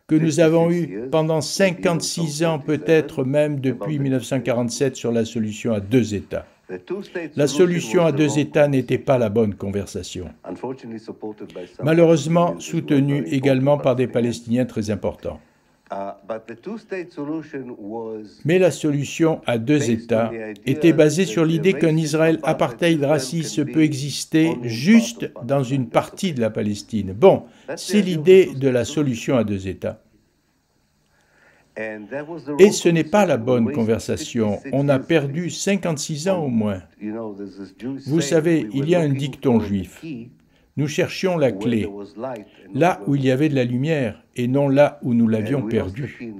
que nous avons eue pendant 56 ans, peut-être même depuis 1947, sur la solution à 2 États. La solution à 2 États n'était pas la bonne conversation. Malheureusement, soutenue également par des Palestiniens très importants. Mais la solution à 2 États était basée sur l'idée qu'un Israël apartheid raciste peut exister juste dans une partie de la Palestine. Bon, c'est l'idée de la solution à 2 États. Et ce n'est pas la bonne conversation. On a perdu 56 ans au moins. Vous savez, il y a un dicton juif. Nous cherchions la clé, là où il y avait de la lumière, et non là où nous l'avions perdue.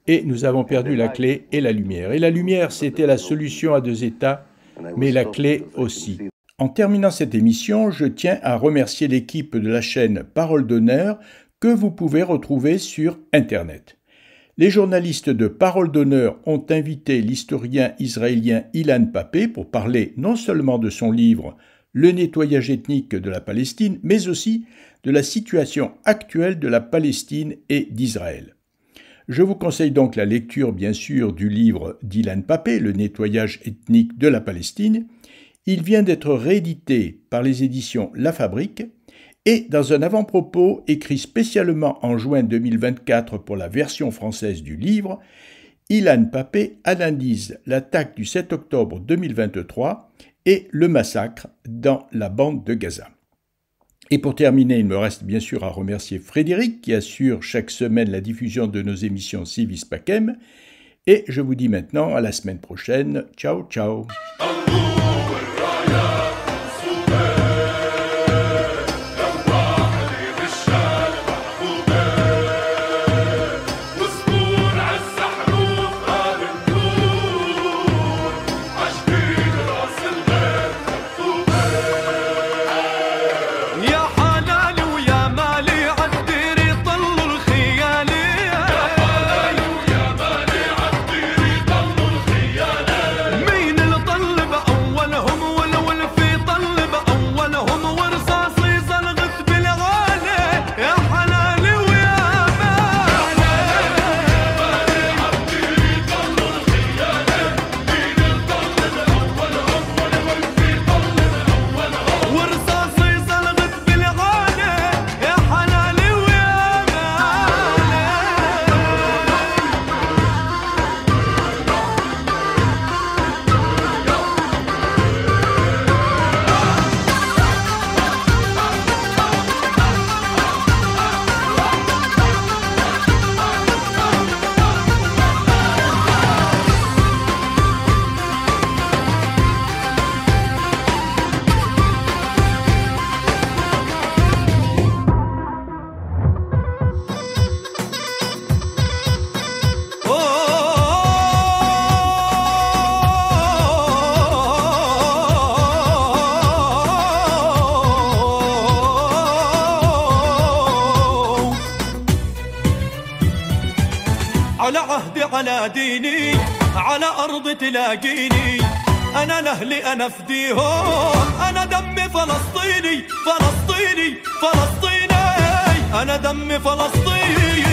Et nous avons perdu la clé et la lumière. Et la lumière, c'était la solution à 2 États, mais la clé aussi. En terminant cette émission, je tiens à remercier l'équipe de la chaîne Parole d'honneur que vous pouvez retrouver sur Internet. Les journalistes de Parole d'honneur ont invité l'historien israélien Ilan Pappé pour parler non seulement de son livre « Le nettoyage ethnique de la Palestine », mais aussi de la situation actuelle de la Palestine et d'Israël. Je vous conseille donc la lecture, bien sûr, du livre d'Ilan Pappé, « Le nettoyage ethnique de la Palestine ». Il vient d'être réédité par les éditions La Fabrique et dans un avant-propos écrit spécialement en juin 2024 pour la version française du livre, Ilan Pappé analyse l'attaque du 7 octobre 2023 et le massacre dans la bande de Gaza. Et pour terminer, il me reste bien sûr à remercier Frédéric qui assure chaque semaine la diffusion de nos émissions Civis Pacem. Et je vous dis maintenant à la semaine prochaine. Ciao, ciao. مين اللي طلب عهدي على ديني على أرض تلاقيني أنا لأهلي أنا فديهم أنا دمي فلسطيني فلسطيني فلسطيني أنا دمي فلسطيني